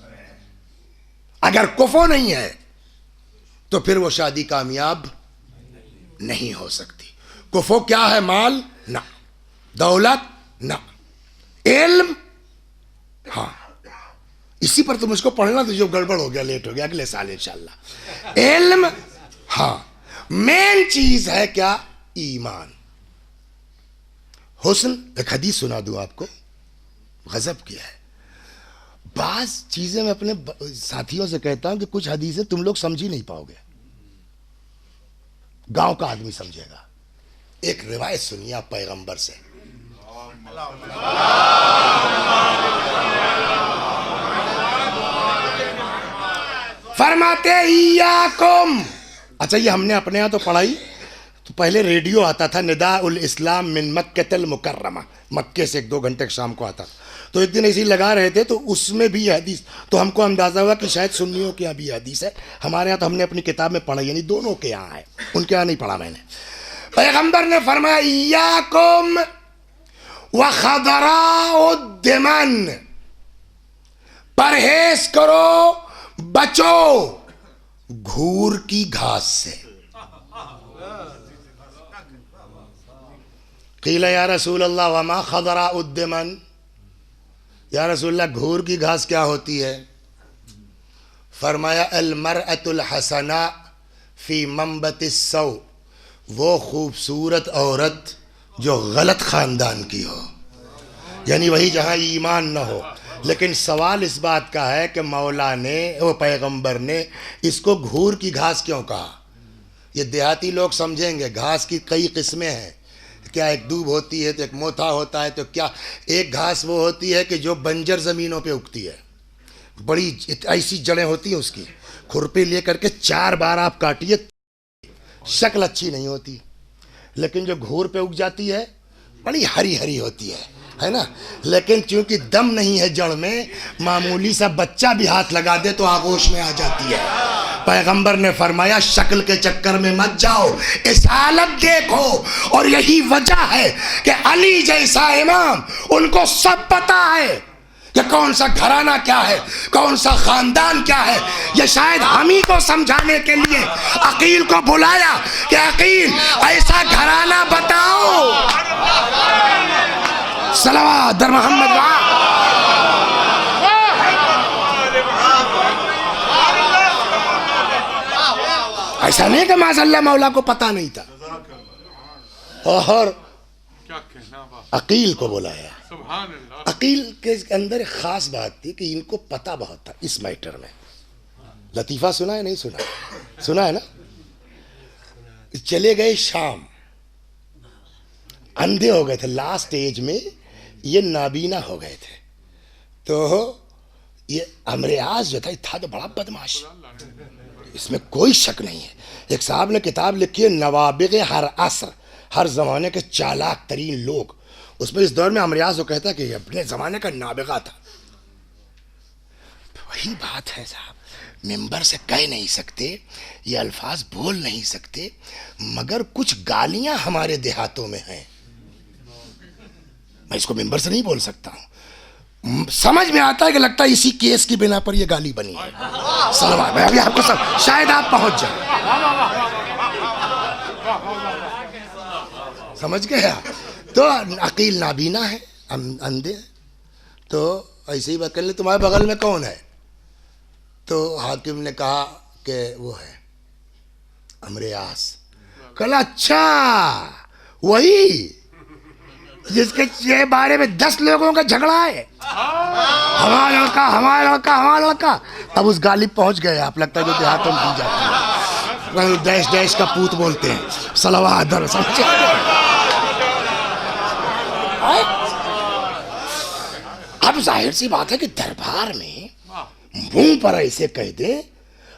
अगर कुफो नहीं है तो फिर वो शादी कामयाब नहीं हो सकती। कुफो क्या है? माल ना, दौलत ना, इल्म। हाँ, इसी पर तो मुझको पढ़ना तो जो गड़बड़ हो गया, लेट हो गया, अगले साल इंशाल्लाह। इल्म, हाँ, मेन चीज है क्या? ईमान, हुस्न। एक हदीस सुना दूं आपको, गजब किया है। बाज चीजें मैं अपने साथियों से कहता हूं कि कुछ हदीसें तुम लोग समझ ही नहीं पाओगे, गांव का आदमी समझेगा। एक रिवायत सुनिए आप पैगंबर से। फरमाते इयाकुम। अच्छा, ये हमने अपने यहां तो पढ़ाई, तो पहले रेडियो आता था, निदा उल इस्लाम मिन मक्कतल मुकर्रमा, मक्के से 1-2 घंटे शाम को आता। तो एक दिन ऐसे ही लगा रहे थे तो उसमें भी हदीस, तो हमको अंदाजा हुआ कि शायद सुन्नियों के यहाँ भी हदीस है। हमारे यहाँ तो हमने अपनी किताब में पढ़ा, यानी दोनों के यहाँ है, उनके यहाँ नहीं पढ़ा मैंने। पैगंबर ने फरमाया इयाकुम व खदराउद्दमन, परहेज करो, बचो घूर की घास से। क़ीला या रसूल अल्लाह वमा खदराउद्दमन, या रसूलल्लाह घूर की घास क्या होती है? फरमाया अल मरअतुल हसना फी मंबतिस सौ, वो खूबसूरत औरत जो गलत खानदान की हो, यानी वही जहाँ ईमान न हो। लेकिन सवाल इस बात का है कि मौला ने, वो पैगंबर ने इसको घूर की घास क्यों कहा? ये देहाती लोग समझेंगे, घास की कई किस्में हैं, क्या एक दूब होती है, तो एक मोथा होता है, तो क्या एक घास वो होती है कि जो बंजर ज़मीनों पे उगती है, बड़ी ऐसी जड़ें होती हैं उसकी, खुरपी ले करके 4 बार आप काटिए, शक्ल अच्छी नहीं होती। लेकिन जो घूर पे उग जाती है बड़ी हरी हरी होती है ना। लेकिन चूंकि दम नहीं है जड़ में, मामूली सा बच्चा भी हाथ लगा दे तो आगोश में आ जाती है। पैगंबर ने फरमाया शक्ल के चक्कर में मत जाओ, इस हालत देखो। और यही वजह है कि अली जैसा इमाम, उनको सब पता है कि कौन सा घराना क्या है, कौन सा खानदान क्या है। ये शायद हम ही को समझाने के लिए अकील को बुलाया कि अकील ऐसा घराना बताओ। सलवात दर मोहम्मद। ऐसा नहीं कि माज़अल्लाह मौला को पता नहीं था, और अकील को बुलाया। अकील के अंदर एक खास बात थी कि इनको पता बहुत था इस मैटर में। लतीफ़ा सुना है, नहीं सुना? सुना है ना। चले गए शाम, अंधे हो गए थे, लास्ट एज में ये नाबीना हो गए थे। तो ये अमरियाज जो था तो बड़ा बदमाश, इसमें कोई शक नहीं है। एक साहब ने किताब लिखी है नवाबिग़ हर असर, हर ज़माने के चालाक तरीन लोग। उसमें इस दौर में अमरियाज वो कहता है कि अपने ज़माने का नाबिगा था। वही बात है साहब, मिंबर से कह नहीं सकते, ये अल्फाज बोल नहीं सकते, मगर कुछ गालियां हमारे देहातों में हैं। मैं इसको मिंबर से नहीं बोल सकता हूं, समझ में आता है कि लगता है इसी केस की बिना पर ये गाली बनी है। सलवात। मैं अभी आपको सब शायद आप पहुंच जाए, समझ गए। तो अकील नाबीना है, अंधे है। तो ऐसे ही बात कर ले, तुम्हारे बगल में कौन है? तो हाकिम ने कहा कि वो है अमरियास। कल अच्छा वही जिसके बारे में 10 लोगों का झगड़ा है, हमारा लड़का हमारा लड़का हमारा लड़का। अब उस गालिब पहुंच गए, आप लगता है जो देहातों में की जाती है, डैश डैश का पूत बोलते हैं। सलवात दर अब जाहिर सी बात है कि दरबार में मुंह पर ऐसे कह दे,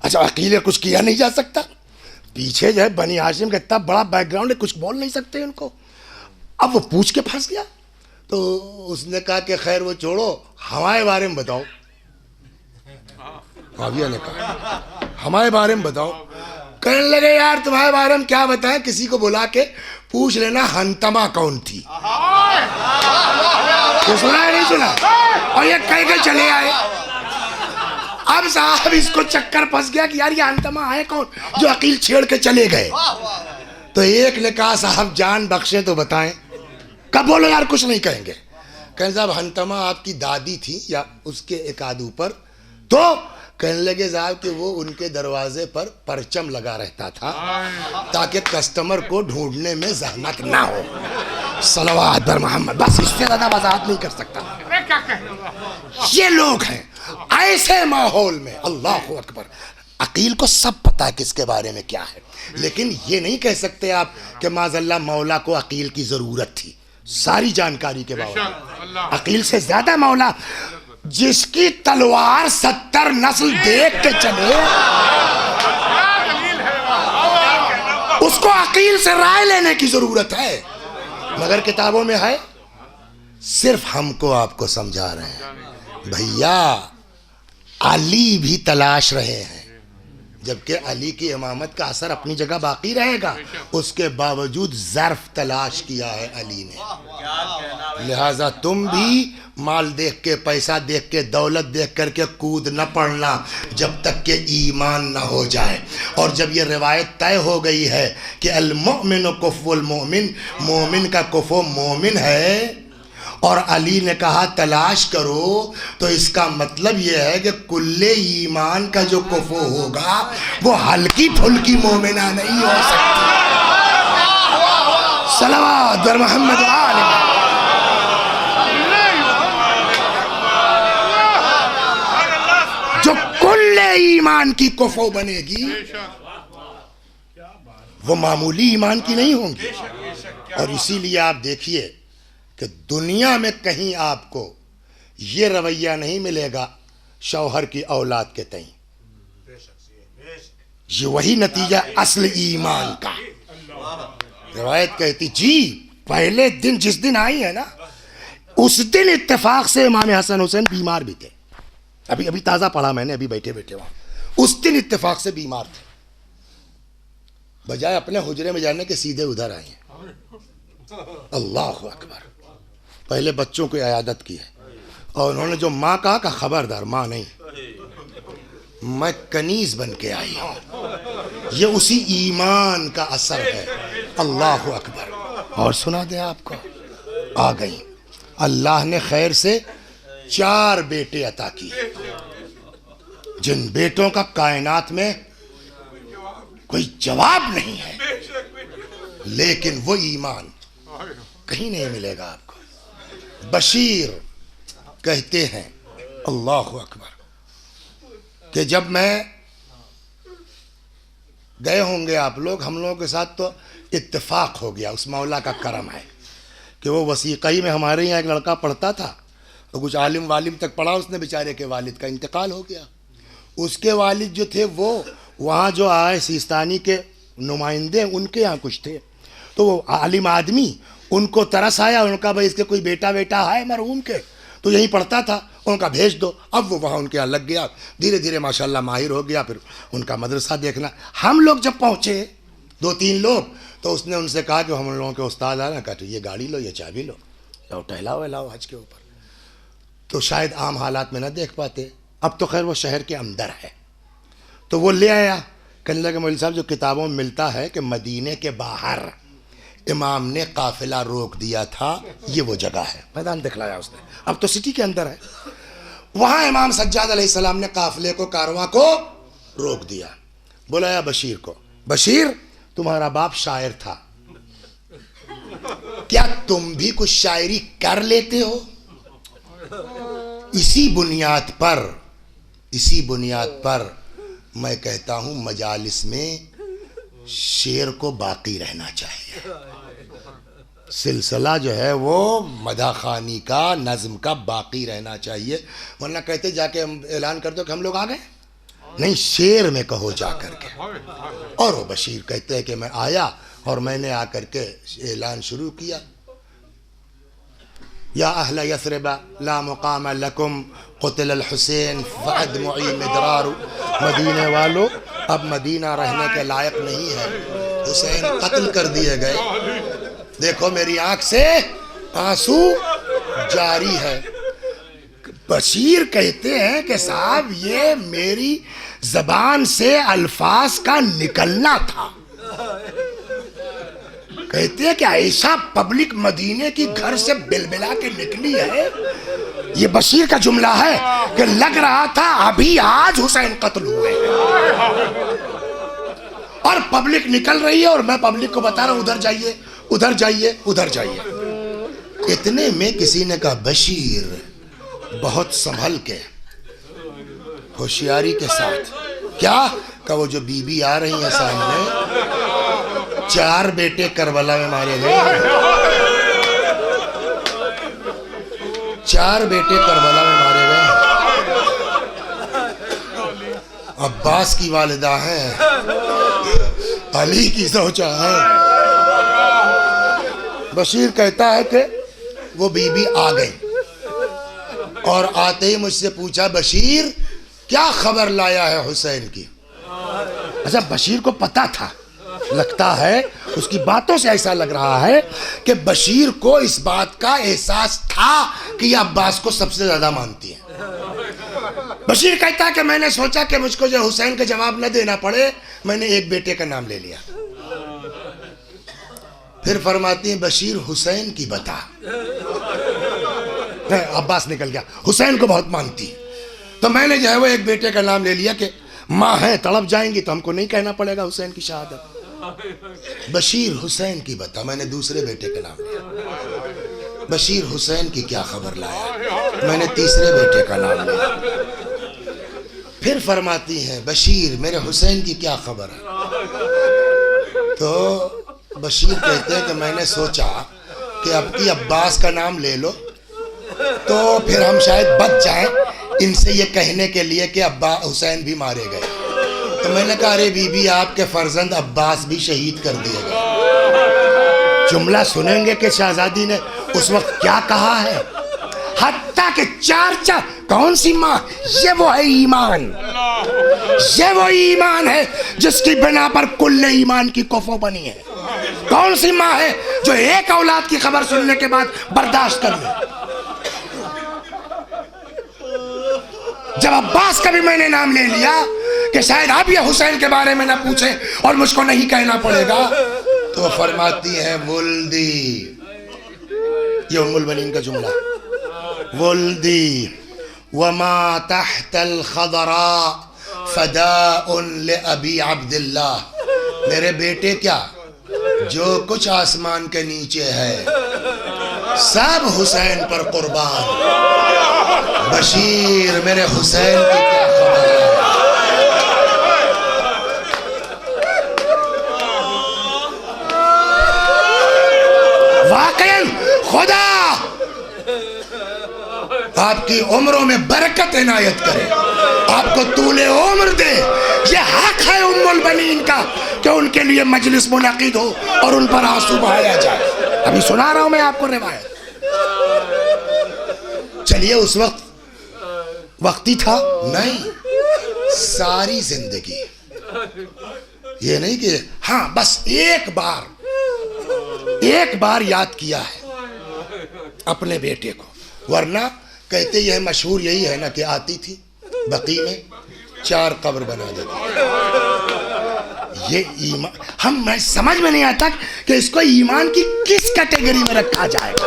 अच्छा अकेले कुछ किया नहीं जा सकता, पीछे जो है बनी हाशिम का इतना बड़ा बैकग्राउंड है, कुछ बोल नहीं सकते उनको। अब वो पूछ के फंस गया। तो उसने कहा कि खैर वो छोड़ो, हमारे बारे में बताओ। काविया ने कहा हमारे बारे में बताओ। कहने लगे यार तुम्हारे बारे में क्या बताएं, किसी को बुला के पूछ लेना हंतमा कौन थी। तो सुना है नहीं सुना? और ये कह के चले आए। अब साहब इसको चक्कर फंस गया कि यार ये हंतमा है कौन जो अकील छेड़ के चले गए। तो एक ने कहा साहब जान बख्शे तो बताएं। कब बोलो यार कुछ नहीं कहेंगे। कहें साहब हंतमा आपकी दादी थी या उसके एक आध ऊपर। तो कहने लगे साहब कि वो उनके दरवाजे पर परचम लगा रहता था ताकि कस्टमर को ढूंढने में जहमत ना हो। सलवात दर मोहम्मद। बस इससे ज्यादा वजाहत नहीं कर सकता। ये लोग हैं ऐसे माहौल में, अल्लाह अकबर। अकील को सब पता है किसके बारे में क्या है, लेकिन ये नहीं कह सकते आप कि माज़अल्लाह मौला को अकील की जरूरत थी। सारी जानकारी के बावजूद अकील से ज्यादा मौला, जिसकी तलवार 70 नस्ल देख के चले, उसको अकील से राय लेने की जरूरत है। मगर किताबों में है, सिर्फ हमको आपको समझा रहे हैं। भैया अली भी तलाश रहे हैं, जबकि अली की इमामत का असर अपनी जगह बाकी रहेगा, उसके बावजूद ज़र्फ तलाश किया है अली ने। लिहाजा तुम भी माल देख के, पैसा देख के, दौलत देख करके कूद न पड़ना जब तक के ईमान न हो जाए। और जब ये रिवायत तय हो गई है कि अल मुमिनु कुफ़ुल मोमिन, मोमिन का कुफ़ो मोमिन है, और अली ने कहा तलाश करो, तो इसका मतलब यह है कि कुल्ले ईमान का जो कुफो होगा वो हल्की फुल्की मोमिना नहीं हो सकती। सलवात दर मोहम्मद। जो कुल्ले ईमान की कुफो बनेगी वो मामूली ईमान की नहीं होंगी। और इसीलिए आप देखिए कि दुनिया में कहीं आपको ये रवैया नहीं मिलेगा शौहर की औलाद के तई। ये वही नतीजा असल ईमान का। रिवायत कहती जी पहले दिन जिस दिन आई है ना, उस दिन इत्तेफाक से इमाम हसन हुसैन बीमार भी थे। अभी अभी ताज़ा पढ़ा मैंने, अभी बैठे बैठे वहाँ। उस दिन इत्तेफाक से बीमार थे, बजाय अपने हुजरे में जाने के सीधे उधर आए हैं। अल्लाह अकबर। पहले बच्चों की इयादत की है और उन्होंने जो माँ कहा का खबरदार, माँ नहीं, मैं कनीज बन के आई हूँ। ये उसी ईमान का असर है। अल्लाह अकबर। और सुना दे आपको, आ गई। अल्लाह ने खैर से 4 बेटे अता किए, जिन बेटों का कायनात में कोई जवाब नहीं है, लेकिन वो ईमान कहीं नहीं मिलेगा आपको। बशीर कहते हैं अल्लाह अकबर कि जब मैं गए होंगे आप लोग, हम लोगों के साथ तो इत्तेफाक हो गया, उस मौला का करम है कि वो वसीक़ई में हमारे यहाँ एक लड़का पढ़ता था, तो कुछ आलिम वालिम तक पढ़ा उसने, बेचारे के वालिद का इंतकाल हो गया। उसके वालिद जो थे वो वहाँ जो आए सिस्तानी के नुमाइंदे, उनके यहाँ कुछ थे, तो वो आलिम आदमी, उनको तरस आया, उनका भाई इसके कोई बेटा बेटा है मरहूम के, तो यहीं पढ़ता था, उनका भेज दो। अब वो वहाँ उनके यहाँ लग गया, धीरे धीरे माशाल्लाह माहिर हो गया। फिर उनका मदरसा देखना। हम लोग जब पहुँचे 2-3 लोग, तो उसने उनसे कहा कि हम लोगों के उस्ताद आ रहे हैं, कहा तो ये गाड़ी लो, ये चाबी लो, जाओ टहलाओ वहलाओ हज के ऊपर। तो शायद आम हालात में ना देख पाते, अब तो खैर वो शहर के अंदर है, तो वो ले आया। कहने लगे मौलवी साहब जो किताबों में मिलता है कि मदीने के बाहर इमाम ने काफिला रोक दिया था, ये वो जगह है। मैदान दिखलाया उसने, अब तो सिटी के अंदर है। वहाँ इमाम सज्जाद अलैहिस्सलाम ने काफिले को, कारवां को रोक दिया। बुलाया बशीर को, बशीर तुम्हारा बाप शायर था, क्या तुम भी कुछ शायरी कर लेते हो? इसी बुनियाद पर मैं कहता हूं मजालिस में शेर को बाकी रहना चाहिए। सिलसिला जो है वो मदा खानी का, नज़्म का बाकी रहना चाहिए, वरना कहते जाके हम ऐलान कर दो कि हम लोग आ गए। नहीं, शेर में कहो जा करके। और वो बशीर कहते हैं कि मैं आया और मैंने आकर के ऐलान शुरू किया, या अहल यस्रिब ला मुकाम लकुम क़ुतिल अल हुसैन फ़अदमुई मिदरारु। मदीने वालों, अब मदीना रहने के लायक नहीं है, हुसैन कत्ल कर दिए गए। देखो मेरी आंख से आंसू जारी है। बशीर कहते हैं कि साहब ये मेरी जबान से अल्फाज का निकलना था। कहते हैं कि ऐसा पब्लिक मदीने की घर से बिलबिला के निकली है, ये बशीर का जुमला है कि लग रहा था अभी आज हुसैन कत्ल हुए और पब्लिक निकल रही है और मैं पब्लिक को बता रहा हूं उधर जाइए, उधर जाइए, उधर जाइए। इतने में किसी ने कहा बशीर बहुत संभल के, होशियारी के साथ, क्या का वो जो बीबी आ रही है सामने, 4 बेटे करबला में मारे गए, 4 बेटे करबला में मारे गए। अब्बास की वालिदा है, अली की ज़ौजा है। बशीर कहता है कि वो बीबी आ गई और आते ही मुझसे पूछा बशीर क्या खबर लाया है हुसैन की। अच्छा, बशीर को पता था, लगता है उसकी बातों से ऐसा लग रहा है कि बशीर को इस बात का एहसास था कि ये अब्बास को सबसे ज्यादा मानती है। बशीर कहता है कि मैंने सोचा कि मुझको जो हुसैन का जवाब न देना पड़े, मैंने एक बेटे का नाम ले लिया। फिर फरमाती है बशीर हुसैन की बता। अब्बास निकल गया, हुसैन को बहुत मानती, तो मैंने जो है वो एक बेटे का नाम ले लिया कि माँ है तड़प जाएंगी तो हमको नहीं कहना पड़ेगा हुसैन की शहादत। बशीर हुसैन की बता, मैंने दूसरे बेटे का नाम लिया। बशीर हुसैन की क्या खबर लाया, मैंने तीसरे बेटे का नाम लिया। फिर फरमाती हैं बशीर मेरे हुसैन की क्या खबर है। तो बशीर कहते हैं कि मैंने सोचा कि अब की अब्बास का नाम ले लो तो फिर हम शायद बच जाएं इनसे ये कहने के लिए कि अब्बा हुसैन भी मारे गए। तो मैंने कहा अरे बीबी, आपके फर्जंद अब्बास भी शहीद कर दिए गए। जुमला सुनेंगे कि शहजादी ने उस वक्त क्या कहा है, हत्ता के चार कौन सी माँ, ये वो है ईमान, ये वो ईमान है जिसकी बिना पर कुल्ले ईमान की कोफो बनी है। कौन सी माँ है जो एक औलाद की खबर सुनने के बाद बर्दाश्त कर ले। जब अब्बास का भी मैंने नाम ले लिया कि शायद अब ये हुसैन के बारे में ना पूछे और मुझको नहीं कहना पड़ेगा, तो फरमाती है वुल्दी, ये उम्मुल बनीन का जुमला, वुल्दी वमा तहतल खदरा फदाउन ले अबी अब्दुल्लाह, मेरे बेटे क्या जो कुछ आसमान के नीचे है सब हुसैन पर कुर्बान। बशीर मेरे हुसैन की क्या खबर है। वाकई खुदा आपकी उम्रों में बरकत इनायत करे, आपको तूले उम्र दे। ये हक है उम्मुल बनीन का कि उनके लिए मजलिस मुनक़िद हो और उन पर आंसू बहाया जाए। अभी सुना रहा हूं मैं आपको रिवायत। चलिए उस वक्त वक्ती था नहीं, सारी जिंदगी, ये नहीं कि हाँ बस एक बार याद किया है अपने बेटे को, वरना कहते यह मशहूर यही है ना कि आती थी बकी में 4 कब्र बना देती। ये ईमान हम मैं समझ में नहीं आता कि इसको ईमान की किस कैटेगरी में रखा जाएगा।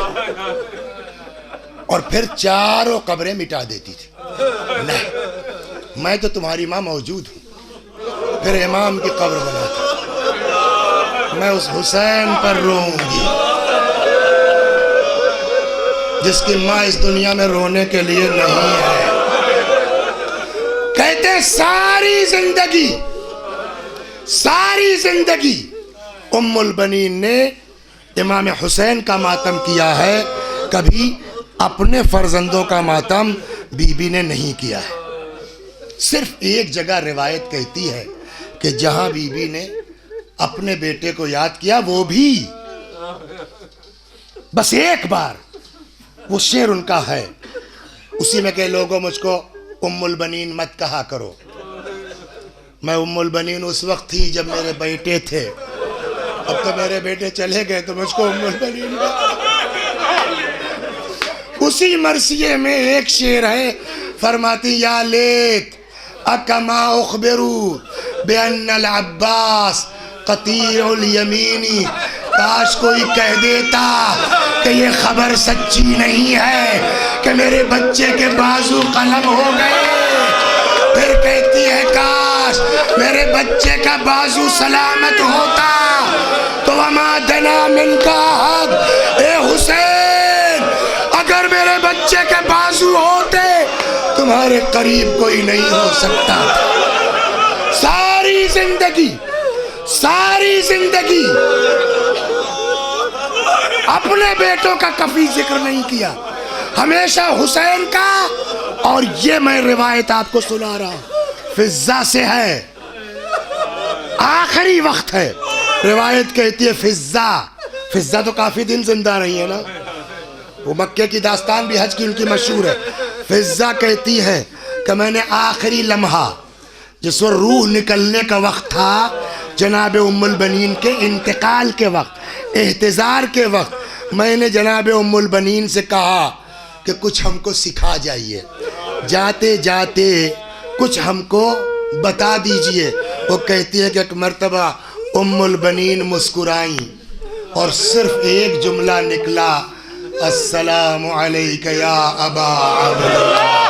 और फिर 4 कब्रें मिटा देती थी। नहीं, मैं तो तुम्हारी माँ मौजूद हूँ, फिर इमाम की कब्र बनाती, मैं उस हुसैन पर रोऊंगी जिसकी माँ इस दुनिया में रोने के लिए नहीं है। कहते सारी जिंदगी उम्मुल बनीन ने इमाम हुसैन का मातम किया है, कभी अपने फर्जंदों का मातम बीबी ने नहीं किया है। सिर्फ एक जगह रिवायत कहती है कि जहां बीबी ने अपने बेटे को याद किया, वो भी बस एक बार, वो शेर उनका है उसी में के लोगों मुझको उम्मुल बनीन मत कहा करो। मैं उम्मुल बनीन उस वक्त थी जब मेरे बेटे थे, अब तो मेरे बेटे चले गए तो मुझको उम्मुल बनीन। उसी मरसिये में एक शेर है, फरमाती या लेत अकमा उखबिरू बेअन्नल अब्बास कतीउल यमीनी, काश कोई कह देता कि ये खबर सच्ची नहीं है कि मेरे बच्चे के बाजू कलम हो गए। फिर कहती है काश मेरे बच्चे का बाजू सलामत होता तो वमा दना मिनका हक। ए हुसैन, अगर मेरे बच्चे के बाजू होते तुम्हारे करीब कोई नहीं हो सकता। सारी जिंदगी अपने बेटों का कभी जिक्र नहीं किया, हमेशा हुसैन का। और ये मैं रिवायत आपको सुना रहा हूं, फिजा से है, आखिरी वक्त है। रिवायत कहती है फिजा तो काफी दिन जिंदा रही है ना, वो मक्के की दास्तान भी हज की उनकी मशहूर है। फिजा कहती है कि मैंने आखिरी लम्हा, जिस वक्त रूह निकलने का वक्त था, जनाब उम्मुल बनीन के इंतकाल के वक्त, एहतिजार के वक्त, मैंने जनाब उम्मुल बनीन से कहा कि कुछ हमको सिखा जाइए, जाते जाते कुछ हमको बता दीजिए। वो कहती है कि एक मर्तबा उम्मुल बनीन मुस्कुराई और सिर्फ एक जुमला निकला, अस्सलामु अलैका या अबा अब्दुल्लाह।